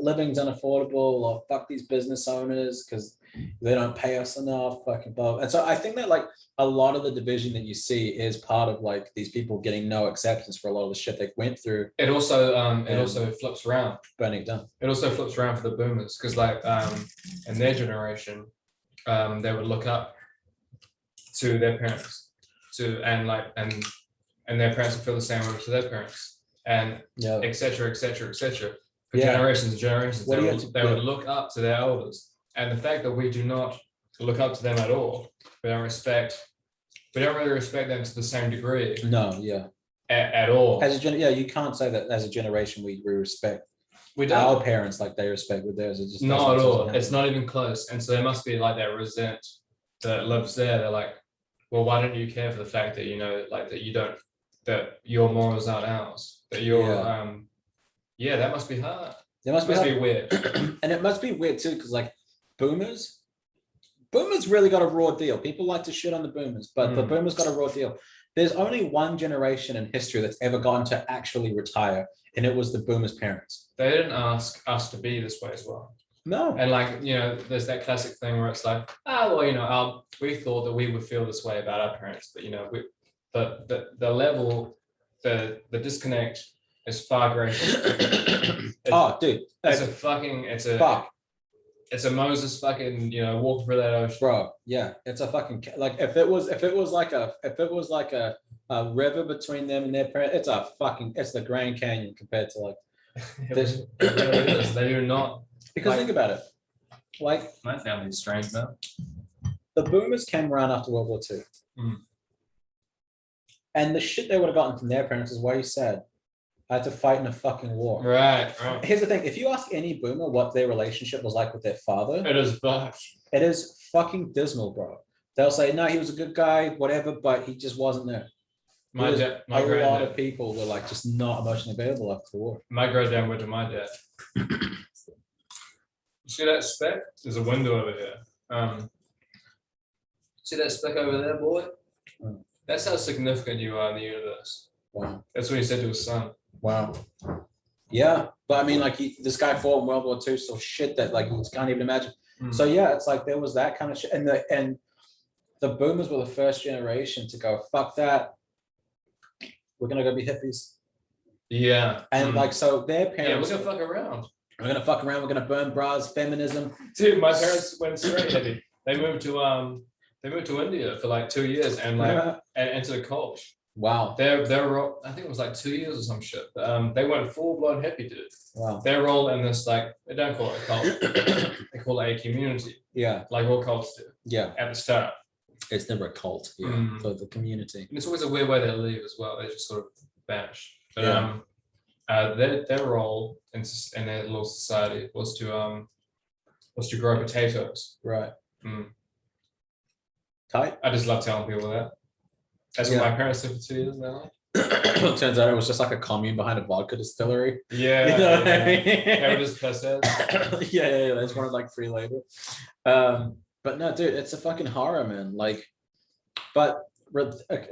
Speaker 2: living's unaffordable, or fuck these business owners because they don't pay us enough, fucking blah. And so I think that like a lot of the division that you see is part of like these people getting no acceptance for a lot of the shit they went through.
Speaker 3: It also flips around.
Speaker 2: Burning down.
Speaker 3: It also flips around for the boomers because like in their generation, they would look up to their parents. And their parents would feel the same way to their parents, and et cetera, et cetera, et cetera. For generations and generations, they would look up to their elders. And the fact that we do not look up to them at all, we don't really respect them to the same degree.
Speaker 2: No, yeah.
Speaker 3: At all.
Speaker 2: You can't say that as a generation we respect our parents like they respect with theirs. It just
Speaker 3: not at all. It's not even close. And so there must be like that resent that lives there. They're like, well, why don't you care for the fact that that your morals aren't ours? That you're that must be hard. It must be weird.
Speaker 2: And it must be weird too, because like boomers really got a raw deal. People like to shit on the boomers, but the boomers got a raw deal. there's only one generation in history that's ever gotten to actually retire, and it was the boomers' parents.
Speaker 3: They didn't ask us to be this way as well.
Speaker 2: No.
Speaker 3: And like, you know, there's that classic thing where it's like, well, you know, we thought that we would feel this way about our parents, but you know, the level, the disconnect is far greater.
Speaker 2: Oh, dude.
Speaker 3: It's a Moses fucking, you know, walk through that ocean.
Speaker 2: Bro, yeah, it's a fucking like if it was like a river between them and their parents, it's the Grand Canyon compared to like this.
Speaker 3: They do not.
Speaker 2: Because think about it, like
Speaker 3: My family's strange though.
Speaker 2: the boomers came around after World War II, and the shit they would have gotten from their parents is why you said I had to fight in a fucking war.
Speaker 3: Right.
Speaker 2: Here's the thing: if you ask any boomer what their relationship was like with their father,
Speaker 3: It is bad.
Speaker 2: it is fucking dismal, bro. They'll say, no, he was a good guy, whatever, but he just wasn't there.
Speaker 3: My
Speaker 2: A lot
Speaker 3: granddad,
Speaker 2: of people were like just not emotionally available after the war.
Speaker 3: my granddad went to my dad. See that speck? There's a window over here. See that speck over there, boy? That's how significant you are in the universe.
Speaker 2: Wow.
Speaker 3: That's what he said to his son.
Speaker 2: Wow. Yeah, but I mean, like this guy fought in World War II, so shit that like you can't even imagine. So yeah, it's like there was that kind of shit, and the boomers were the first generation to go, fuck that. We're gonna go be hippies.
Speaker 3: Yeah.
Speaker 2: And like so their
Speaker 3: Yeah, we're
Speaker 2: parents
Speaker 3: gonna fuck around.
Speaker 2: we're gonna fuck around, we're gonna burn bras, feminism.
Speaker 3: Dude, my parents went straight heavy. They moved to India for like 2 years and like and into the cult.
Speaker 2: Wow.
Speaker 3: Their role, I think it was like 2 years or some shit. They went full blown hippie, dude.
Speaker 2: Wow.
Speaker 3: Their role in this, like, they don't call it a cult, they call it a community,
Speaker 2: Yeah.
Speaker 3: like all cults do
Speaker 2: Yeah.
Speaker 3: at the start.
Speaker 2: It's never a cult. Yeah. For the community.
Speaker 3: And it's always a weird way they leave as well. They just sort of vanish. But
Speaker 2: Yeah.
Speaker 3: their role in their little society was to grow potatoes.
Speaker 2: Right.
Speaker 3: Mm.
Speaker 2: Tight.
Speaker 3: I just love telling people that. That's what my parents did for 2 years in their life.
Speaker 2: Turns out it was just like a commune behind a vodka distillery.
Speaker 3: Yeah.
Speaker 2: You know what I mean?
Speaker 3: They were just pissed out.
Speaker 2: yeah. They just wanted like free labor. But no, dude, it's a fucking horror, man. Like, but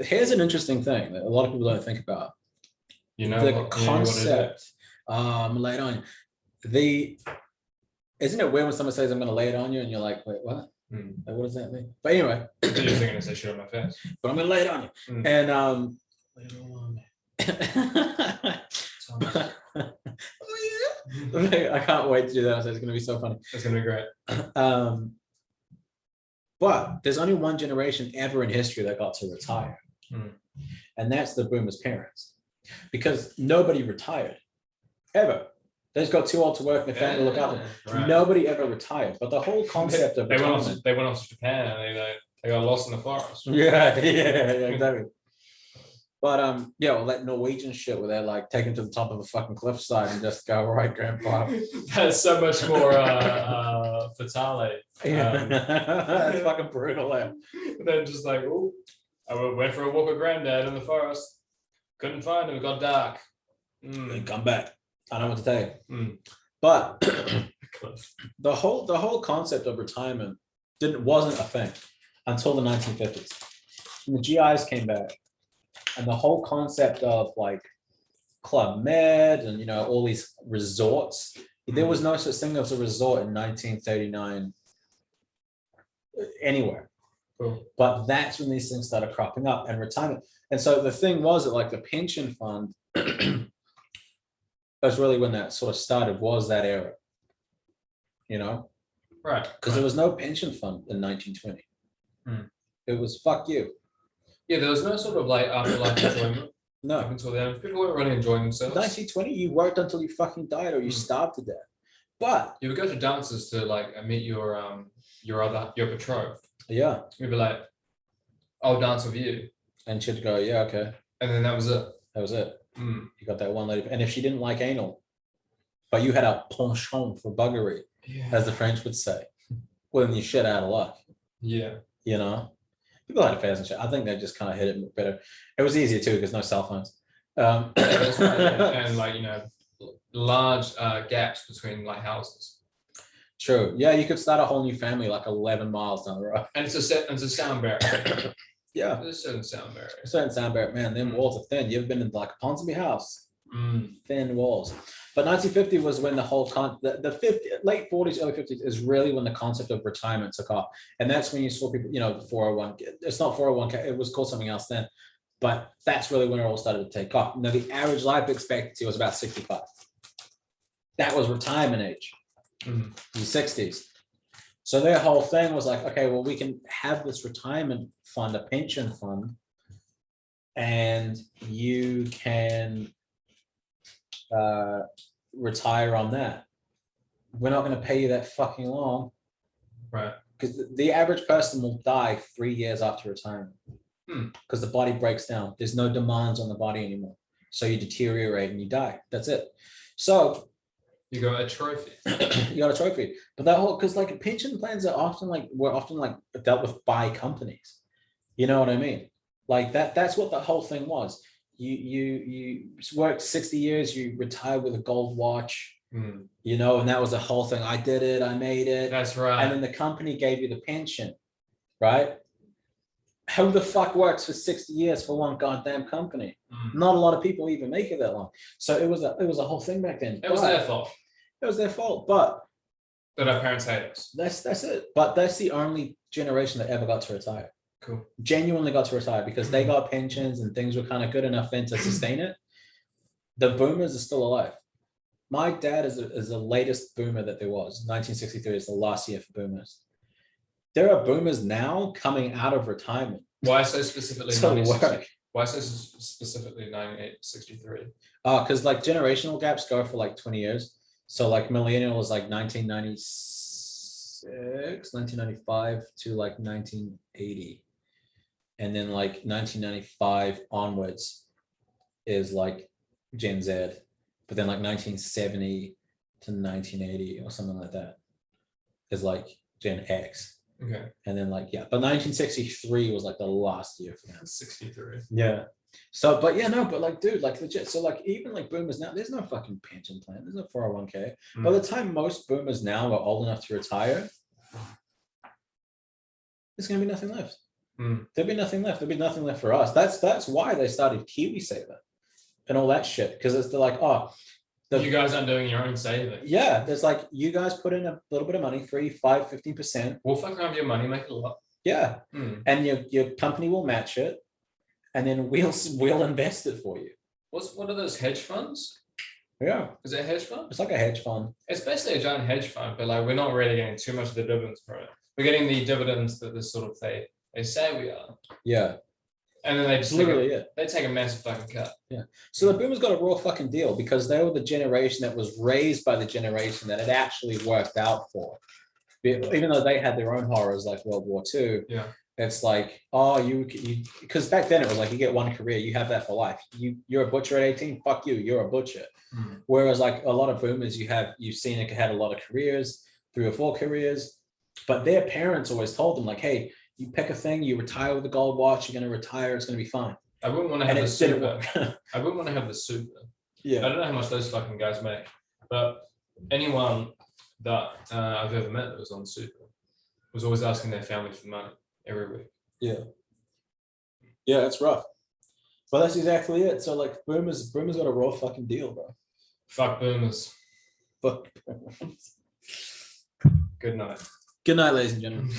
Speaker 2: here's an interesting thing that a lot of people don't think about.
Speaker 3: You know,
Speaker 2: The concept. Lay it on you. Isn't it weird when someone says I'm gonna lay it on you and you're like, wait, what? Like, what does that mean? But anyway,
Speaker 3: You're thinking to say shit on my face.
Speaker 2: but I'm gonna lay it on you. And lay it all on me. I can't wait to do that. So it's gonna be so funny.
Speaker 3: It's gonna be great.
Speaker 2: But there's only one generation ever in history that got to retire, and that's the boomers' parents, because nobody retired ever. They just got too old to work and their family to look after them.
Speaker 3: Right.
Speaker 2: Nobody ever retired. But the whole concept of
Speaker 3: they went
Speaker 2: retirement.
Speaker 3: off to Japan and they got lost in the forest.
Speaker 2: Yeah, exactly. But yeah, well, that Norwegian shit where they're like taken to the top of a fucking cliffside and just go, all right, grandpa.
Speaker 3: That's so much more fatale.
Speaker 2: That's fucking brutal.
Speaker 3: Then just like, oh, I went for a walk with granddad in the forest. Couldn't find him. It got dark.
Speaker 2: Come back. I don't know what to tell you. But the whole concept of retirement wasn't a thing until the 1950s. When the GIs came back, and the whole concept of like Club Med and all these resorts, there was no such thing as a resort in 1939 anywhere.
Speaker 3: Cool.
Speaker 2: But that's when these things started cropping up and retirement. And so the thing was that like the pension fund, that's really when that sort of started, was that era,
Speaker 3: Right.
Speaker 2: Because there was no pension fund in 1920. It was fuck you.
Speaker 3: Yeah, there was no sort of like afterlife enjoyment.
Speaker 2: No.
Speaker 3: Up until then, people weren't really enjoying themselves.
Speaker 2: 1920, you worked until you fucking died or you starved to death. But
Speaker 3: You would go to dances to like meet your betrothed.
Speaker 2: yeah,
Speaker 3: You'd be like, I'll dance with you.
Speaker 2: and she'd go, yeah, okay,
Speaker 3: And then that was it.
Speaker 2: that was it. You got that one lady. And if she didn't like anal, but you had a penchant for buggery, as the French would say, well, then you shit out of luck.
Speaker 3: Yeah.
Speaker 2: People had affairs and shit. I think they just kind of hit it better. It was easier too because no cell phones.
Speaker 3: That's right, yeah. And like, large gaps between like houses.
Speaker 2: True. Yeah, you could start a whole new family like 11 miles down the road.
Speaker 3: And it's a sound barrier.
Speaker 2: Yeah.
Speaker 3: This doesn't sound very.
Speaker 2: Certain sound barrier, man, them walls are thin. You ever been in like a Ponsonby house? Thin walls. But 1950 was when the whole late 40s, early 50s is really when the concept of retirement took off. And that's when you saw people, 401, it's not 401k, it was called something else then. But that's really when it all started to take off. Now, the average life expectancy was about 65. That was retirement age in the 60s. So their whole thing was like, okay, well, we can have this retirement fund, a pension fund, and you can retire on that. We're not going to pay you that fucking long.
Speaker 3: Right.
Speaker 2: Because the average person will die 3 years after retirement. Because the body breaks down. There's no demands on the body anymore. So you deteriorate and you die. That's it. So
Speaker 3: you got a trophy.
Speaker 2: You got a trophy. But that whole, because like pension plans are often like dealt with by companies. You know what I mean? Like that's what the whole thing was. You worked 60 years, you retired with a gold watch, and that was the whole thing. I did it, I made it.
Speaker 3: That's right.
Speaker 2: And then the company gave you the pension, right? Who the fuck works for 60 years for one goddamn company? Not a lot of people even make it that long. So it was a whole thing back then.
Speaker 3: It was their fault.
Speaker 2: It was their fault, but
Speaker 3: our parents hate us.
Speaker 2: That's it. But that's the only generation that ever got to retire.
Speaker 3: Cool.
Speaker 2: Genuinely got to retire because they got pensions and things were kind of good enough then to sustain it. The boomers are still alive. My dad is the latest boomer that there was. 1963 is the last year for boomers. There are boomers now coming out of retirement.
Speaker 3: Why so specifically? Why so specifically 1963?
Speaker 2: Because like generational gaps go for like 20 years. So like millennial is like 1996, 1995 to like 1980. And then like 1995 onwards is like Gen Z. But then like 1970 to 1980 or something like that is like Gen X.
Speaker 3: Okay.
Speaker 2: And then like, but 1963 was like the last year for them.
Speaker 3: 63.
Speaker 2: Yeah. So, but yeah, no, but like, dude, like legit. So like, even like boomers now, there's no fucking pension plan. There's no 401k. By the time most boomers now are old enough to retire, there's going to be nothing left. There'll be nothing left. There'll be nothing left for us. That's why they started KiwiSaver and all that shit. Because it's like,
Speaker 3: you guys aren't doing your own saving.
Speaker 2: Yeah, there's like, you guys put in a little bit of money, 3, 5, 15%.
Speaker 3: We'll fucking have your money, make it a lot.
Speaker 2: Yeah. And your company will match it. And then we'll invest it for you.
Speaker 3: What are those hedge funds?
Speaker 2: Yeah.
Speaker 3: Is it a hedge fund?
Speaker 2: It's like a hedge fund.
Speaker 3: It's basically a giant hedge fund, but like we're not really getting too much of the dividends from it. We're getting the dividends that this sort of they say we are.
Speaker 2: Yeah.
Speaker 3: And then they just they take a massive fucking cut.
Speaker 2: Yeah. So the boomers got a raw fucking deal because they were the generation that was raised by the generation that it actually worked out for. Even though they had their own horrors like World War II.
Speaker 3: Yeah.
Speaker 2: It's like, you because back then it was like you get one career, you have that for life. You're a butcher at 18, fuck you, you're a butcher. Whereas like a lot of boomers, you've seen it had a lot of careers, 3 or 4 careers, but their parents always told them like, hey, you pick a thing, you retire with a gold watch, you're gonna retire, it's gonna be fine.
Speaker 3: I wouldn't want to have the super. I wouldn't want to have the super. Yeah. I don't know how much those fucking guys make, but anyone that I've ever met that was on super was always asking their family for money every week. Yeah.
Speaker 2: Yeah, it's rough. But that's exactly it. So like boomers got a raw fucking deal, bro.
Speaker 3: Fuck boomers.
Speaker 2: Fuck boomers.
Speaker 3: Good night.
Speaker 2: Good night, ladies and gentlemen.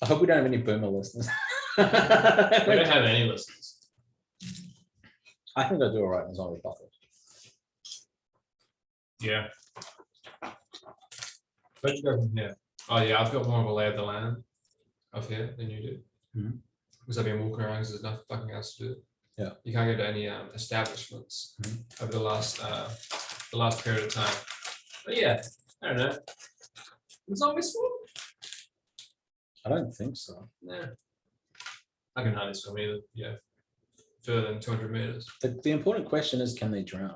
Speaker 2: I hope we don't have any boomer listeners.
Speaker 3: We don't have any listeners.
Speaker 2: I think they'll do all right in zombie apocalypse.
Speaker 3: Yeah. Where'd you go from here? Oh yeah, I've got more of a lay of the land of here than you do. Because I've been walking around because there's nothing fucking else to do. Yeah. You can't go to any establishments over the last period of time. But yeah, I don't know. Is zombie swim?
Speaker 2: I don't think so.
Speaker 3: Yeah. I can hardly swim either. Yeah. Further than 200 meters.
Speaker 2: The important question is, can they drown?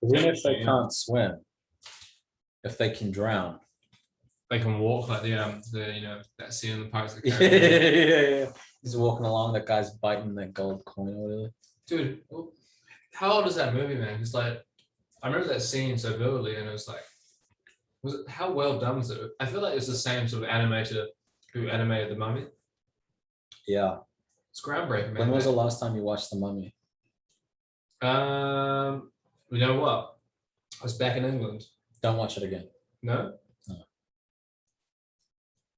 Speaker 2: Even if they can't swim, if they can drown,
Speaker 3: they can walk like the that scene in the Pirates of the
Speaker 2: Caribbean. Yeah. He's walking along, that guy's biting that gold coin or whatever.
Speaker 3: Dude, how old is that movie, man? It's like I remember that scene so vividly, and it was like, how well done was it? I feel like it's the same sort of animator who animated The Mummy.
Speaker 2: Yeah.
Speaker 3: It's groundbreaking, man.
Speaker 2: When was the last time you watched The Mummy?
Speaker 3: You know what? I was back in England.
Speaker 2: Don't watch it again.
Speaker 3: No?
Speaker 2: No.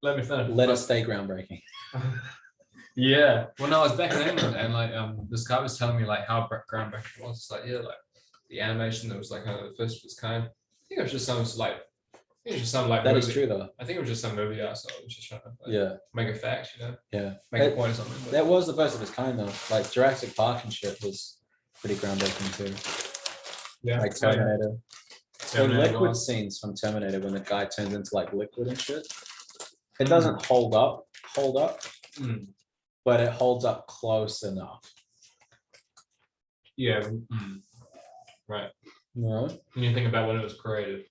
Speaker 3: Let me finish.
Speaker 2: Let it stay groundbreaking.
Speaker 3: Yeah. Well, no, I was back in England, and like this guy was telling me like how groundbreaking it was. It's like, yeah, like the animation that was like kind of the first of its kind. I think it was just some like, I think it was just some like
Speaker 2: That
Speaker 3: movie.
Speaker 2: is true though.
Speaker 3: I think it was just some movie I saw. It was just trying to like,
Speaker 2: Yeah.
Speaker 3: make a fact, you know,
Speaker 2: Yeah.
Speaker 3: make a point or something. But
Speaker 2: That was the first of its kind though. Like Jurassic Park and shit was pretty groundbreaking too.
Speaker 3: yeah,
Speaker 2: Like Terminator. The
Speaker 3: Terminator
Speaker 2: liquid
Speaker 3: was.
Speaker 2: scenes from Terminator when the guy turns into like liquid and shit. It doesn't hold up,
Speaker 3: Mm.
Speaker 2: but it holds up close enough.
Speaker 3: Yeah. Right.
Speaker 2: No.
Speaker 3: When you think about when it was created.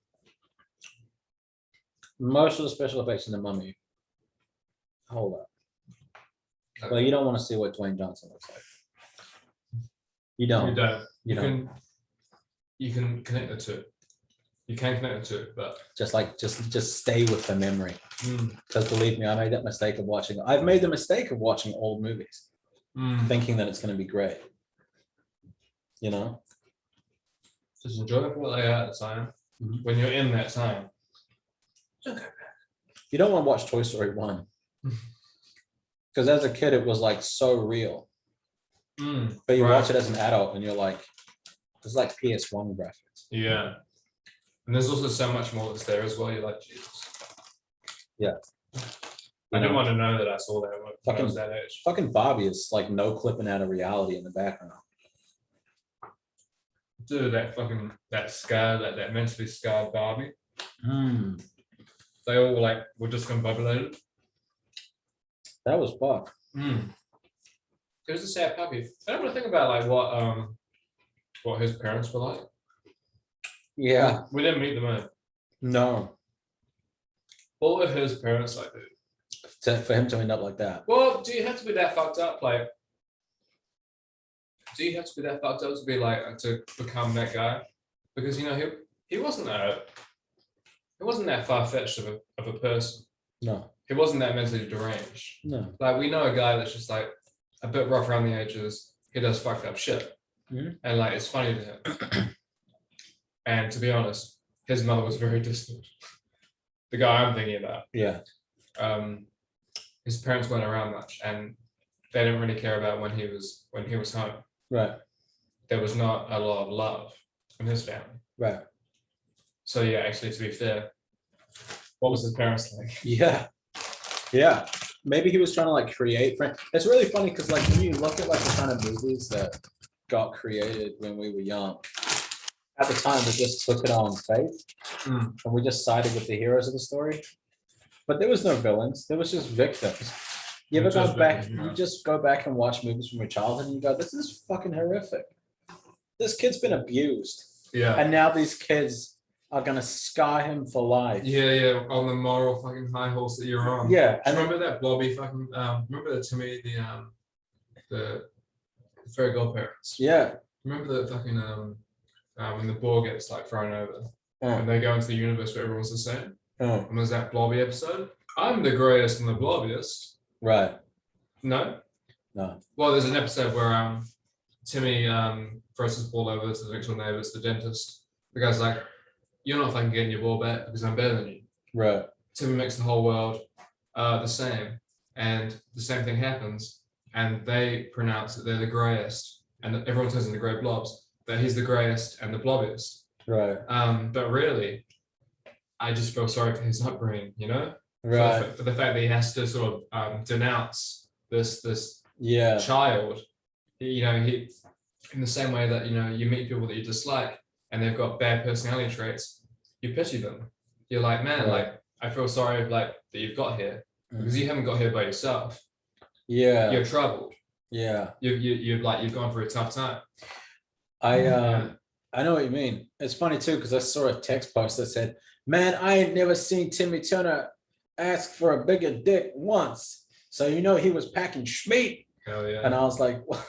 Speaker 2: Most of the special effects in The Mummy hold up. Well, you don't want to see what Dwayne Johnson looks like. You don't.
Speaker 3: You don't.
Speaker 2: You don't.
Speaker 3: You can connect the two. You can connect the two, but
Speaker 2: Just stay with the memory. Because believe me, I made that mistake of watching. I've made the mistake of watching old movies, thinking that it's going to be great. You know.
Speaker 3: Just enjoy it for what they are at the time.
Speaker 2: Mhm.
Speaker 3: When you're in that time.
Speaker 2: You don't want to watch Toy Story 1. Because as a kid, it was like so real. But you watch it as an adult and you're like, it's like PS1 graphics.
Speaker 3: Yeah. And there's also so much more that's there as well. You're like, Jesus.
Speaker 2: Yeah.
Speaker 3: I didn't want to know that I saw that when I was that age.
Speaker 2: Fucking Bobby is like no clipping out of reality in the background.
Speaker 3: Dude, that scar, that mentally scarred Barbie. They all like were discombobulated.
Speaker 2: That was fuck.
Speaker 3: It was a sad puppy. I don't want to think about like what his parents were like.
Speaker 2: Yeah.
Speaker 3: We didn't meet them. Eh?
Speaker 2: No.
Speaker 3: What were his parents like, dude?
Speaker 2: For him to end up like that.
Speaker 3: Well, do you have to be that fucked up? Like, do you have to be that fucked up to be like to become that guy? Because you know he wasn't that far fetched of a person.
Speaker 2: No.
Speaker 3: He wasn't that mentally deranged.
Speaker 2: No.
Speaker 3: Like we know a guy that's just like a bit rough around the edges. He does fucked up shit, and like it's funny to him. And to be honest, his mother was very distant. The guy I'm thinking about.
Speaker 2: Yeah.
Speaker 3: His parents weren't around much, and they didn't really care about when he was home.
Speaker 2: Right.
Speaker 3: There was not a lot of love in his family.
Speaker 2: Right.
Speaker 3: So yeah, actually, to be fair, what was his parents like?
Speaker 2: Yeah. Yeah. Maybe he was trying to like create friends. It's really funny because like when you look at like the kind of movies that got created when we were young, at the time we just took it on faith and we just sided with the heroes of the story. But there was no villains. There was just victims. You ever go back? You just go back and watch movies from your childhood and you go, "This is fucking horrific. This kid's been abused,
Speaker 3: Yeah.
Speaker 2: and now these kids are gonna scar him for life."
Speaker 3: Yeah, on the moral fucking high horse that you're on.
Speaker 2: Yeah,
Speaker 3: and remember that Blobby fucking remember that to me the fairy godparents.
Speaker 2: Yeah.
Speaker 3: Remember the fucking when the ball gets like thrown over and they go into the universe where everyone's the same. And there's that Blobby episode. I'm the greatest and the blobbiest.
Speaker 2: Right.
Speaker 3: No.
Speaker 2: No.
Speaker 3: Well, there's an episode where Timmy throws his ball over to the next door neighbor, it's the dentist. The guy's like, "You're not fucking getting your ball back because I'm better than you."
Speaker 2: Right.
Speaker 3: Timmy makes the whole world the same, and the same thing happens, and they pronounce that they're the greyest, and everyone turns into grey blobs. That he's the greyest and the blobbiest.
Speaker 2: Right.
Speaker 3: But really, I just feel sorry for his upbringing, you know,
Speaker 2: Right.
Speaker 3: for the fact that he has to sort of denounce this
Speaker 2: Yeah.
Speaker 3: child. He in the same way that you meet people that you dislike and they've got bad personality traits, you pity them. You're like, man, like I feel sorry like that you've got here because you haven't got here by yourself.
Speaker 2: Yeah.
Speaker 3: You're troubled.
Speaker 2: Yeah.
Speaker 3: You've gone through a tough time.
Speaker 2: I know what you mean. It's funny too because I saw a text post that said, "Man, I ain't never seen Timmy Turner ask for a bigger dick once. So he was packing schmeat."
Speaker 3: Hell yeah.
Speaker 2: And I was like, "What?